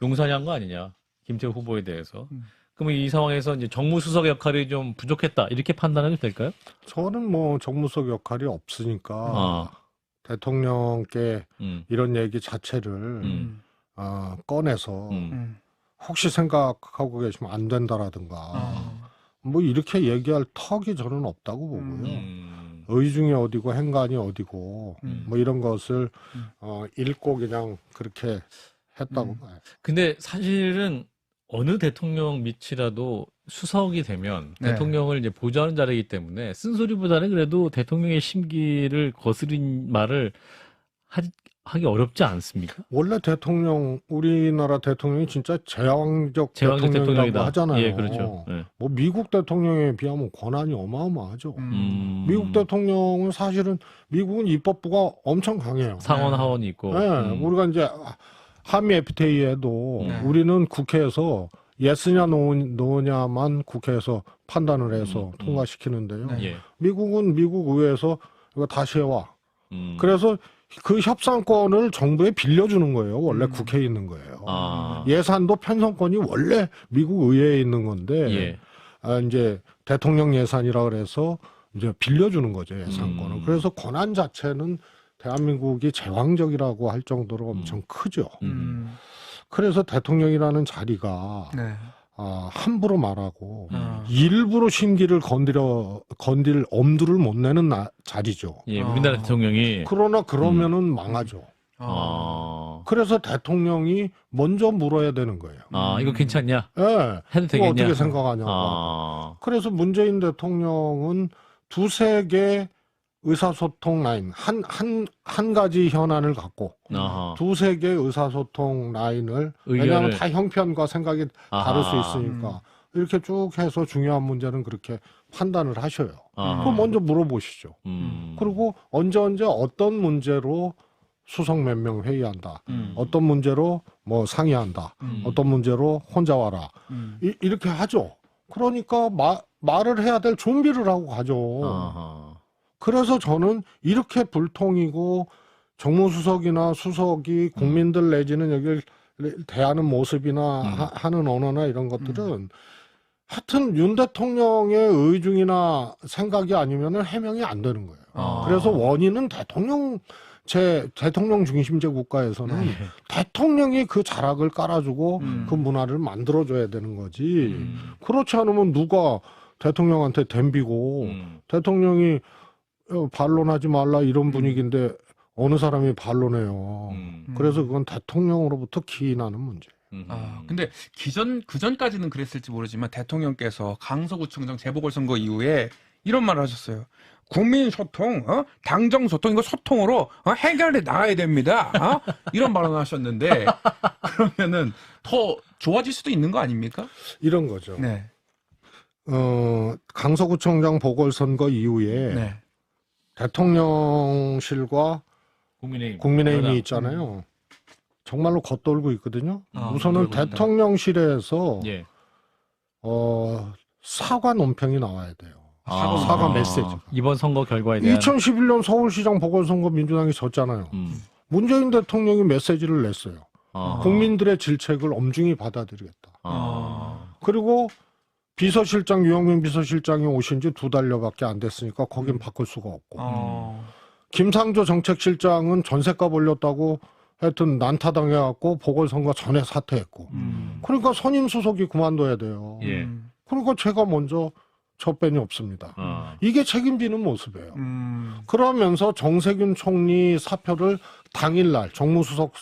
용산이 한 거 아니냐, 김태우 후보에 대해서. 그러면 이 상황에서 이제 정무수석 역할이 좀 부족했다 이렇게 판단해도 될까요? 저는 뭐 정무수석 역할이 없으니까 대통령께 이런 얘기 자체를 꺼내서 혹시 생각하고 계시면 안 된다라든가 뭐 이렇게 얘기할 턱이 저는 없다고 보고요. 의중이 어디고 행간이 어디고 뭐 이런 것을 읽고 그냥 그렇게 했다고 봐요. 근데 사실은 어느 대통령 밑이라도 수석이 되면 대통령을 이제 보좌하는 자리이기 때문에 쓴소리보다는 그래도 대통령의 심기를 거스린 말을 하기 어렵지 않습니까? 원래 우리나라 대통령이 진짜 제왕적 대통령이라고 대통령이다. 하잖아요. 예, 그렇죠. 뭐 미국 대통령에 비하면 권한이 어마어마하죠. 미국 대통령은 사실은 미국은 입법부가 엄청 강해요. 상원 하원이 있고. 우리가 이제 한미 FTA에도 우리는 국회에서 예스냐 노냐만 국회에서 판단을 해서 통과시키는데요. 미국은 미국 의회에서 이거 다시 해와. 그래서 그 협상권을 정부에 빌려주는 거예요. 원래 국회에 있는 거예요. 예산도 편성권이 원래 미국 의회에 있는 건데 이제 대통령 예산이라 그래서 이제 빌려주는 거죠, 예산권을. 그래서 권한 자체는 대한민국이 제왕적이라고 할 정도로 엄청 크죠. 그래서 대통령이라는 자리가 함부로 말하고 일부러 심기를 건들 엄두를 못 내는 자리죠. 우리나라 대통령이. 그러나 그러면은 망하죠. 그래서 대통령이 먼저 물어야 되는 거예요. 이거 괜찮냐? 해도 되겠냐? 어떻게 생각하냐고. 그래서 문재인 대통령은 두세 개 의사소통 라인, 한 가지 현안을 갖고 두세 개 의사소통 라인을 왜냐하면 다 형편과 생각이 다를 수 있으니까 이렇게 쭉 해서 중요한 문제는 그렇게 판단을 하셔요. 그럼 먼저 물어보시죠. 그리고 언제 어떤 문제로 수석 몇 명 회의한다. 어떤 문제로 뭐 상의한다. 어떤 문제로 혼자 와라. 이렇게 하죠. 그러니까 말을 해야 될 준비를 하고 가죠. 그래서 저는 이렇게 불통이고 정무수석이나 수석이 국민들 내지는 여기를 대하는 모습이나 하는 언어나 이런 것들은 하여튼 윤 대통령의 의중이나 생각이 아니면 해명이 안 되는 거예요. 그래서 원인은 대통령 중심제 국가에서는 대통령이 그 자락을 깔아주고 그 문화를 만들어줘야 되는 거지. 그렇지 않으면 누가 대통령한테 덤비고 대통령이 반론하지 말라 이런 분위기인데 어느 사람이 반론해요. 그래서 그건 대통령으로부터 기인하는 문제. 근데 그전까지는 그랬을지 모르지만 대통령께서 강서구청장 재보궐선거 이후에 이런 말을 하셨어요. 국민 소통, 당정 소통, 이거 소통으로 해결해 나가야 됩니다. 이런 발언을 하셨는데 그러면은 더 좋아질 수도 있는 거 아닙니까? 이런 거죠. 강서구청장 보궐선거 이후에 대통령실과 국민의힘이 있잖아요. 정말로 겉돌고 있거든요. 우선은 대통령실에서 사과 논평이 나와야 돼요. 사과 메시지. 이번 선거 결과에 대한. 2011년 서울시장 보궐선거 민주당이 졌잖아요. 문재인 대통령이 메시지를 냈어요. 국민들의 질책을 엄중히 받아들이겠다. 그리고 비서실장 유영민 비서실장이 오신 지 2달여밖에 안 됐으니까 거긴 바꿀 수가 없고 김상조 정책실장은 전세값 올렸다고 하여튼 난타당해갖고 보궐선거 전에 사퇴했고 그러니까 선임 수석이 그만둬야 돼요. 그러니까 제가 먼저 첫 벤이 없습니다. 이게 책임지는 모습이에요. 그러면서 정세균 총리 사표를 당일날 정무수석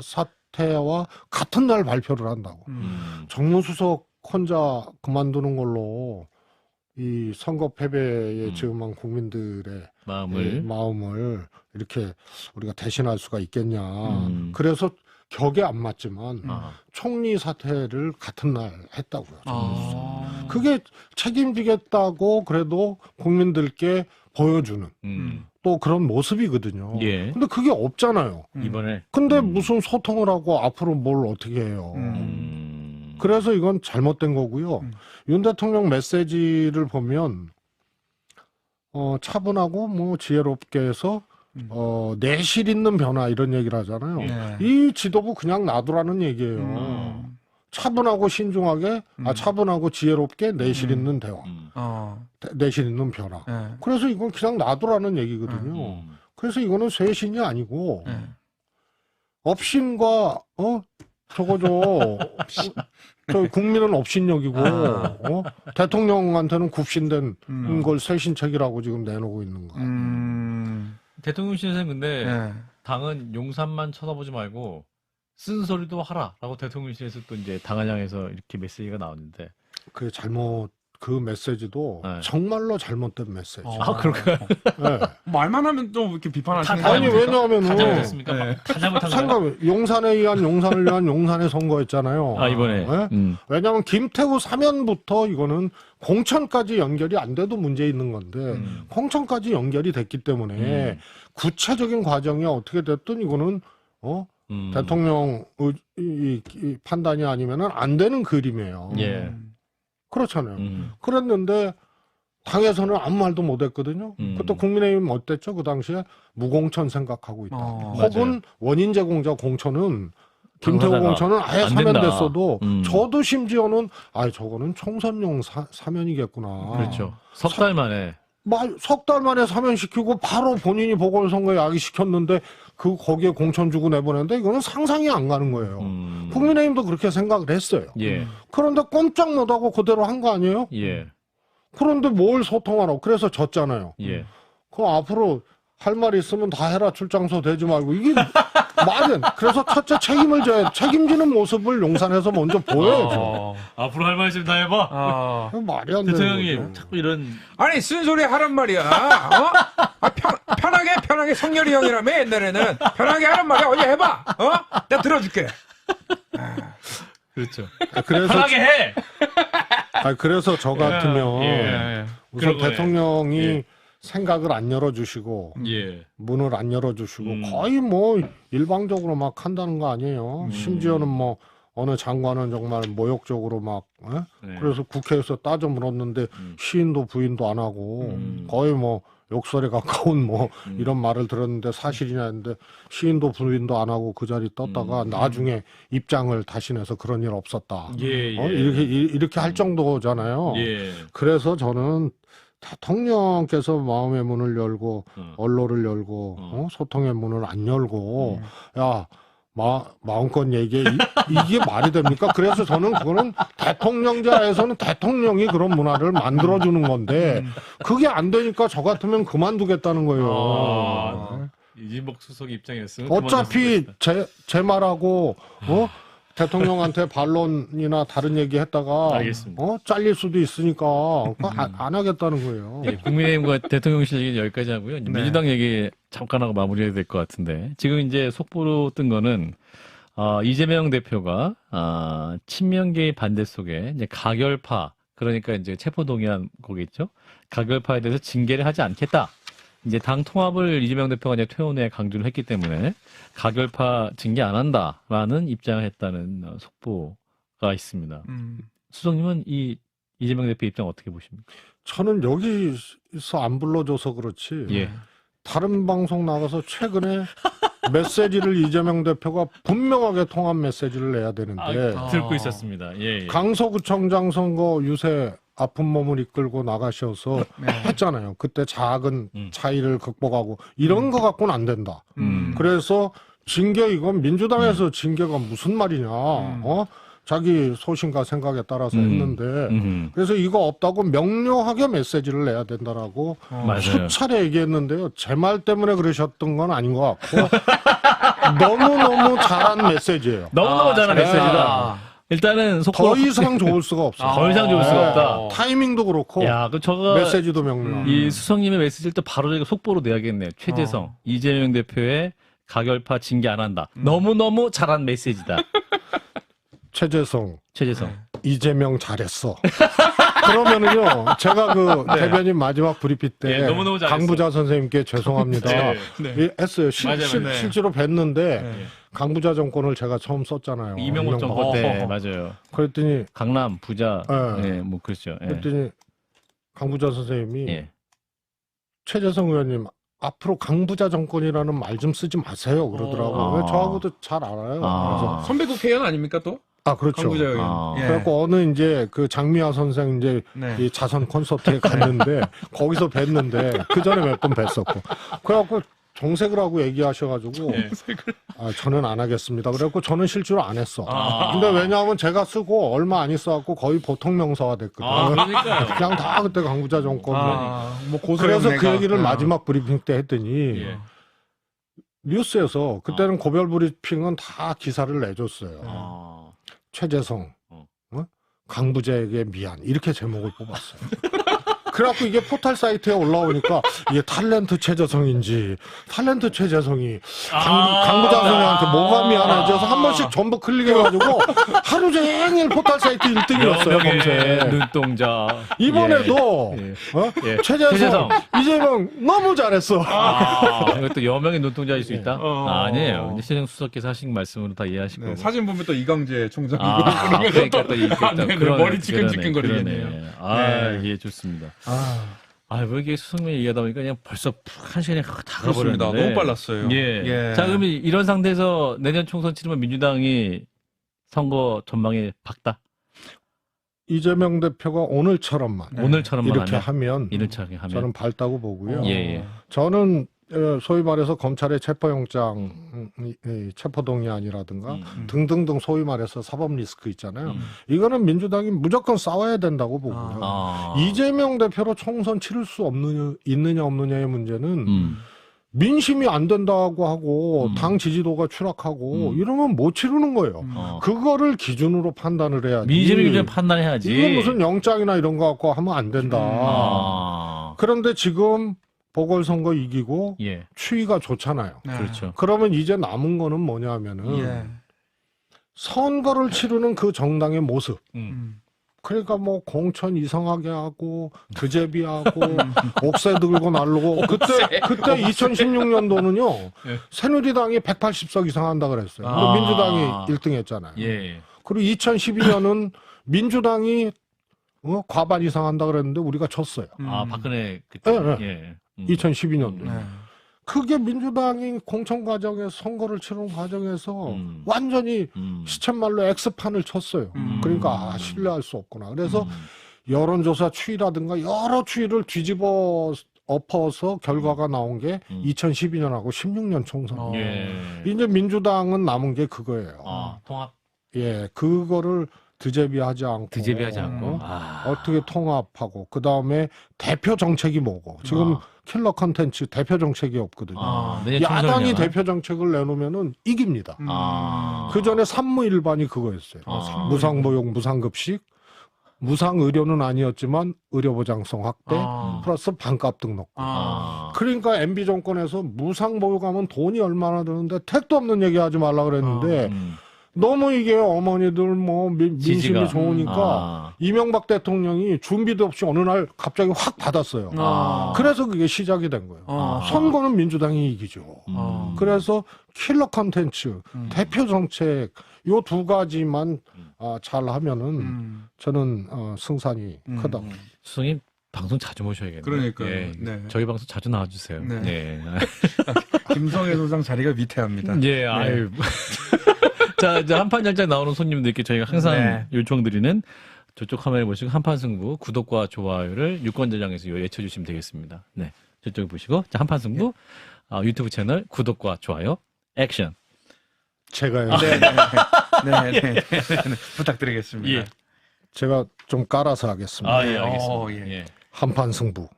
사퇴와 같은 날 발표를 한다고. 정무수석 혼자 그만두는 걸로 이 선거 패배에 지금한 국민들의 마음을 이렇게 우리가 대신할 수가 있겠냐. 그래서 격에 안 맞지만 총리 사퇴를 같은 날 했다고요. 그게 책임지겠다고 그래도 국민들께 보여주는 또 그런 모습이거든요. 예. 근데 그게 없잖아요. 이번에. 근데 무슨 소통을 하고 앞으로 뭘 어떻게 해요. 그래서 이건 잘못된 거고요. 윤 대통령 메시지를 보면 차분하고 뭐 지혜롭게 해서 내실 있는 변화 이런 얘기를 하잖아요. 네. 이 지도부 그냥 놔두라는 얘기예요. 차분하고 신중하게, 차분하고 지혜롭게 내실 있는 대화, 내실 있는 변화. 네. 그래서 이건 그냥 놔두라는 얘기거든요. 그래서 이거는 쇄신이 아니고 업신과 저거죠. 저 국민은 업신여기고 대통령한테는 굽신된 걸 쇄신책이라고 지금 내놓고 있는 거예요. 대통령실에서는 근데 네. 당은 용산만 쳐다보지 말고 쓴소리도 하라라고 대통령실에서 또 이제 당을 향해서 이렇게 메시지가 나왔는데 그 그 메시지도 네. 정말로 잘못된 메시지. 그럴까요? 네. 말만 하면 좀 이렇게 비판하시는 다 아니 왜냐하면은 다 잘못했습니까? 다 잘못한 거예요? 생각 용산에 의한 용산을 위한 용산의 선거였잖아요. 이번에. 네? 왜냐하면 김태우 사면부터 이거는 공천까지 연결이 안 돼도 문제 있는 건데 공천까지 연결이 됐기 때문에 구체적인 과정이 어떻게 됐든 이거는 대통령 이 판단이 아니면은 안 되는 그림이에요. 예. 그렇잖아요. 그랬는데 당에서는 아무 말도 못했거든요. 그때 국민의힘 어땠죠? 그 당시에 무공천 생각하고 있다. 혹은 맞아요. 원인 제공자 공천은 김태우 당사자가 공천은 아예 안 된다. 사면됐어도 저도 심지어는 저거는 총선용 사면이겠구나. 그렇죠. 석 달 만에. 석 달 만에 사면시키고 바로 본인이 보궐선거에 야기시켰는데 거기에 공천 주고 내보냈는데 이거는 상상이 안 가는 거예요. 국민의힘도 그렇게 생각을 했어요. 예. 그런데 꼼짝 못하고 그대로 한 거 아니에요? 예. 그런데 뭘 소통하라고. 그래서 졌잖아요. 예. 그럼 앞으로 할 말 있으면 다 해라. 출장소 대지 말고. 이게 말은. 그래서 첫째 책임지는 모습을 용산에서 먼저 보여야죠. 앞으로 할 말 있으면 다 해봐. 말이 안 되는 대통령님 거죠. 자꾸 이런. 아니 쓴소리 하란 말이야. 편하게 성렬이 형이라며 옛날에는 편하게 하란 말이야. 어디 해봐. 내가 들어줄게. 그렇죠. 그래서 편하게 해. 그래서 저 같으면 예. 우선 그런 거네. 대통령이 예. 생각을 안 열어주시고 예. 문을 안 열어주시고 거의 뭐 일방적으로 막 한다는 거 아니에요. 심지어는 뭐 어느 장관은 정말 모욕적으로 막 네. 그래서 국회에서 따져 물었는데 시인도 부인도 안 하고 거의 뭐 욕설에 가까운 뭐 이런 말을 들었는데 사실이냐 했는데 시인도 부인도 안 하고 그 자리 떴다가 나중에 입장을 다시 내서 그런 일 없었다. 예. 이렇게 할 정도잖아요. 예. 그래서 저는 대통령께서 마음의 문을 열고 언로를 열고 소통의 문을 안 열고 야 마음껏 얘기해 이게 말이 됩니까? 그래서 저는 그거는 대통령제에서는 대통령이 그런 문화를 만들어주는 건데 그게 안 되니까 저 같으면 그만두겠다는 거예요. 이진복 수석 입장이었으면 어차피 제 말하고 대통령한테 반론이나 다른 얘기 했다가 알겠습니다. 잘릴 수도 있으니까 안 하겠다는 거예요. 예, 국민의힘과 대통령실 얘기 여기까지 하고요. 이제 민주당 얘기 잠깐 하고 마무리해야 될 것 같은데 지금 이제 속보로 뜬 거는 이재명 대표가 친명계의 반대 속에 이제 가결파 그러니까 이제 체포동의안 거겠죠. 가결파에 대해서 징계를 하지 않겠다. 이제 당 통합을 이재명 대표가 이제 퇴원 후에 강조를 했기 때문에 가결파 징계 안 한다라는 입장을 했다는 속보가 있습니다. 수석님은 이 이재명 대표 입장 어떻게 보십니까? 저는 여기서 안 불러줘서 그렇지. 예. 다른 방송 나가서 최근에 메시지를 이재명 대표가 분명하게 통합 메시지를 내야 되는데 듣고 있었습니다. 예. 강서구청장 선거 유세 아픈 몸을 이끌고 나가셔서 했잖아요. 그때 작은 차이를 극복하고 이런 거 갖고는 안 된다. 그래서 징계 이건 민주당에서 징계가 무슨 말이냐. 자기 소신과 생각에 따라서 했는데 그래서 이거 없다고 명료하게 메시지를 내야 된다라고 수차례 얘기했는데요. 제 말 때문에 그러셨던 건 아닌 것 같고 너무너무 잘한 메시지예요. 너무너무 잘한 메시지다. 일단은 속보로 더 이상 좋을 수가 없어. 더 이상 좋을 수가 네. 없다. 타이밍도 그렇고 야, 그 저거 메시지도 명료하고. 이 수석님의 메시지를 또 바로 저희가 속보로 내야겠네요. 최재성, 이재명 대표의 가결파 징계 안 한다. 너무너무 잘한 메시지다. 최재성, 최재성. 이재명 잘했어. 그러면은요, 제가 그 대변인 마지막 브리핑 때 네, 너무너무 잘했어. 강부자 선생님께 죄송합니다. 했어요. 맞아요. 실제로 뵀는데 네. 강부자 정권을 제가 처음 썼잖아요. 이명박 정권 때 맞아요. 그랬더니 강남 부자, 네. 예, 뭐 그렇죠. 예. 그랬더니 강부자 선생님이 예. 최재성 의원님 앞으로 강부자 정권이라는 말 좀 쓰지 마세요 그러더라고요. 아. 저하고도 잘 알아요. 아. 선배 국회의원 아닙니까 또? 그렇죠. 강부자 의원. 아. 예. 그래갖고 어느 이제 그 장미화 선생 이제 네. 이 자선 콘서트에 갔는데 거기서 뵀는데 그 전에 몇 번 뵀었고 그래갖고 정색을 하고 얘기하셔가지고 저는 안 하겠습니다. 그래갖고 저는 실제로 안 했어. 근데 왜냐하면 제가 쓰고 얼마 안 있어갖고 거의 보통 명사화 됐거든요. 그러니까요. 그냥 다 그때 강부자 정권. 뭐 그래서 그 고소영내가. 얘기를 마지막 브리핑 때 했더니 예. 뉴스에서 그때는 고별 브리핑은 다 기사를 내줬어요. 최재성, 강부자에게 미안 이렇게 제목을 뽑았어요. 그래갖고 이게 포털 사이트에 올라오니까 이게 탤런트 최재성인지 탤런트 최재성이 강부자 선생한테 뭐가 미안하지 해서 한 번씩 전부 클릭해가지고 하루 종일 포털 사이트 1등이었어요 검색. 눈동자. 이번에도 예. 예. 예. 최재성, 이재명 너무 잘했어. 이것도 여명의 눈동자일 수 있다? 아니에요. 이제 최재성 수석께서 하신 말씀으로 다 이해하시고. 네, 사진 보면 또 이광재 총장. 그러니까 또 있겠다. 네, 머리 지끈지끈거리겠네요. 네. 예, 좋습니다. 왜 이게 수석님 얘기하다 보니까 그냥 벌써 한 시간이 다 그렇습니다. 가버렸는데. 너무 빨랐어요. 예. 자, 그러면 이런 상태에서 내년 총선 치르면 민주당이 선거 전망에 박다? 이재명 대표가 오늘처럼만 오늘처럼만 이렇게 하면 이렇게 하면. 저는 밝다고 보고요. 예. 저는 소위 말해서 검찰의 체포영장, 체포동의안이라든가 등등등 소위 말해서 사법 리스크 있잖아요. 이거는 민주당이 무조건 싸워야 된다고 보고요. 이재명 대표로 총선 치를 수 있느냐 없느냐의 문제는 민심이 안 된다고 하고 당 지지도가 추락하고 이러면 못 치르는 거예요. 그거를 기준으로 판단을 해야지. 민심을 기준으로 판단해야지. 이건 무슨 영장이나 이런 거 갖고 하면 안 된다. 그런데 지금 보궐선거 이기고 예. 추이가 좋잖아요. 그렇죠. 그러면 이제 남은 거는 뭐냐면은 선거를 치르는 그 정당의 모습. 그러니까 뭐 공천 이상하게 하고 드제비하고 옥새 들고 날르고 그때 2016년도는요 새누리당이 180석 이상 한다 그랬어요. 근데 민주당이 1등 했잖아요. 예. 그리고 2012년은 민주당이 과반 이상 한다 그랬는데 우리가 졌어요. 박근혜 그때. 네. 예. 2012년도. 그게 민주당이 공천 과정에서 선거를 치르는 과정에서 완전히 시쳇말로 X판을 쳤어요. 그러니까 신뢰할 수 없구나. 그래서 여론조사 추이라든가 여러 추이를 뒤집어 엎어서 결과가 나온 게 2012년하고 16년 총선. 이제 민주당은 남은 게 그거예요. 통합. 예, 그거를 드제비하지 않고 어떻게 통합하고 그 다음에 대표 정책이 뭐고 지금 킬러 컨텐츠 대표 정책이 없거든요. 야당이 대표 정책을 내놓으면은 이깁니다. 그 전에 산무일반이 그거였어요. 무상보육, 무상급식, 무상의료는 아니었지만 의료보장성 확대 플러스 반값 등록. 그러니까 MB 정권에서 무상보육하면 돈이 얼마나 드는데 택도 없는 얘기하지 말라 그랬는데. 너무 이게 어머니들 뭐 민심이 좋으니까 이명박 대통령이 준비도 없이 어느 날 갑자기 확 받았어요. 그래서 그게 시작이 된 거예요. 선거는 민주당이 이기죠. 그래서 킬러 컨텐츠, 대표 정책 요 두 가지만 잘 하면은 저는 승산이 크다고. 수석님 방송 자주 모셔야겠네요. 그러니까요. 예. 네. 저희 방송 자주 나와주세요. 네. 예. 김성애 소장 자리가 위태합니다. 예, 아유. 자, 이제 한판 열장 나오는 손님들께 저희가 항상 요청드리는 저쪽 화면에 보시고 한판 승부 구독과 좋아요를 유권자장에서 외쳐주시면 되겠습니다. 네, 저쪽 보시고 자 한판 승부 유튜브 채널 구독과 좋아요 액션. 제가요. 네. 부탁드리겠습니다. 예. 제가 좀 깔아서 하겠습니다. 예, 알겠습니다. 예. 한판 승부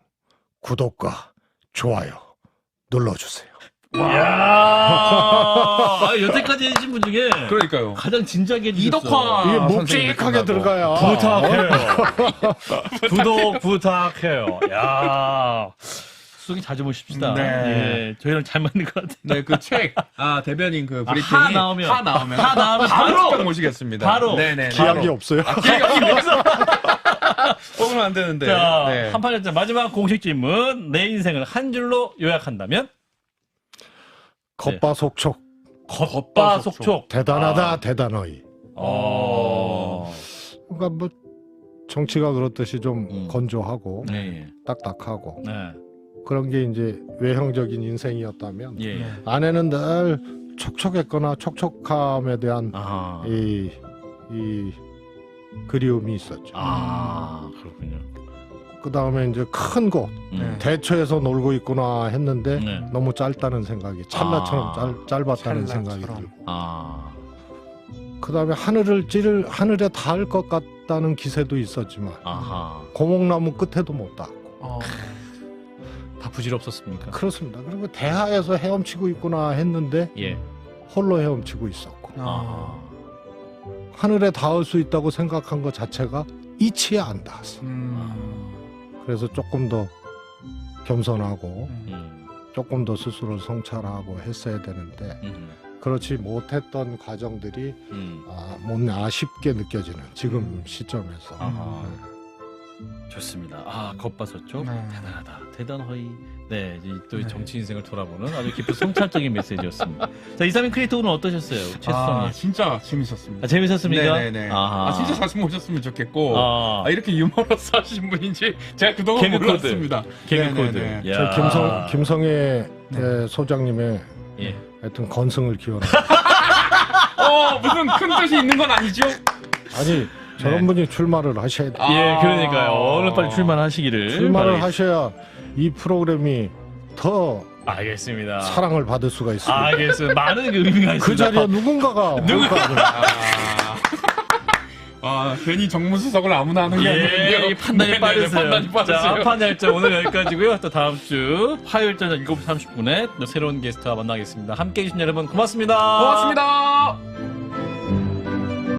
구독과 좋아요 눌러주세요. 아, 여태까지 해주신 분 중에 그러니까요. 가장 진지하게 해주셨어. 이덕화 이게 선생님이 묵직하게 들어가야. 부탁해요. 구독 부탁해요. 야, 수석이 자주 모십시다. 네. 예, 저희랑 잘 맞는 것 같아요. 네, 그 책, 대변인 그 브리핑이 하 나오면 바로 바로 모시겠습니다. 바로 네네. 기약이 없어요. 뽑으면 안 되는데. 자, 네. 한판자 마지막 공식 질문. 내 인생을 한 줄로 요약한다면? 겉바속촉. 겉바속촉. 대단하다, 대단하이. 어. 그러니까 뭐 정치가 그렇듯이 좀 건조하고 네. 딱딱하고 네. 그런 게 이제 외형적인 인생이었다면 예. 안에는 늘 촉촉했거나 촉촉함에 대한 아. 이 그리움이 있었죠. 아, 그렇군요. 그 다음에 이제 큰 곳 대처에서 놀고 있구나 했는데 네. 너무 짧다는 생각이 찰나처럼 아. 짧았다는 찰나처럼. 생각이 들고 아. 그 다음에 하늘에 닿을 것 같다는 기세도 있었지만 아하. 고목나무 끝에도 못 닿고 다 부질없었습니까? 그렇습니다. 그리고 대하에서 헤엄치고 있구나 했는데 예. 홀로 헤엄치고 있었고 아. 하늘에 닿을 수 있다고 생각한 것 자체가 이치에 안 닿았어요. 그래서 조금 더 겸손하고 조금 더 스스로 성찰하고 했어야 되는데 그렇지 못했던 과정들이 아쉽게 느껴지는 지금 시점에서. 아하. 좋습니다. 아, 겉바속촉. 대단하다. 대단하이. 네, 이제 또 정치 인생을 돌아보는 아주 깊은 성찰적인 메시지였습니다. 자, 이상민 크리에이터는 어떠셨어요? 최수성님. 진짜 재밌었습니다. 재밌었습니까? 네네네. 아하. 진짜 자주 모셨으면 좋겠고. 아. 이렇게 유머러스 하신 분인지 제가 그동안 개그 코드. 몰랐습니다. 개그 코드. 네네네. 야. 저 김성애 소장님의 예. 하여튼 건승을 기원합니다. 무슨 큰 뜻이 있는 건 아니죠? 아니 저런 분이 출마를 하셔야 돼요. 예, 그러니까요. 얼른 빨리 출마하시기를. 출마를 하셔야 이 프로그램이 더 알겠습니다. 사랑을 받을 수가 있습니다. 알겠습니다. 많은 의미가 있습니다. 그 자리에 누군가가 괜히 정무수석을 아무나 하는 게 아니군요. 이 판단이 네네네, 빠르세요. 판단이 빠르세요. 자, 판단일자 오늘 여기까지고요. 또 다음 주 화요일 저녁 7시 30분에 또 새로운 게스트와 만나겠습니다. 함께해 주신 여러분 고맙습니다. 고맙습니다.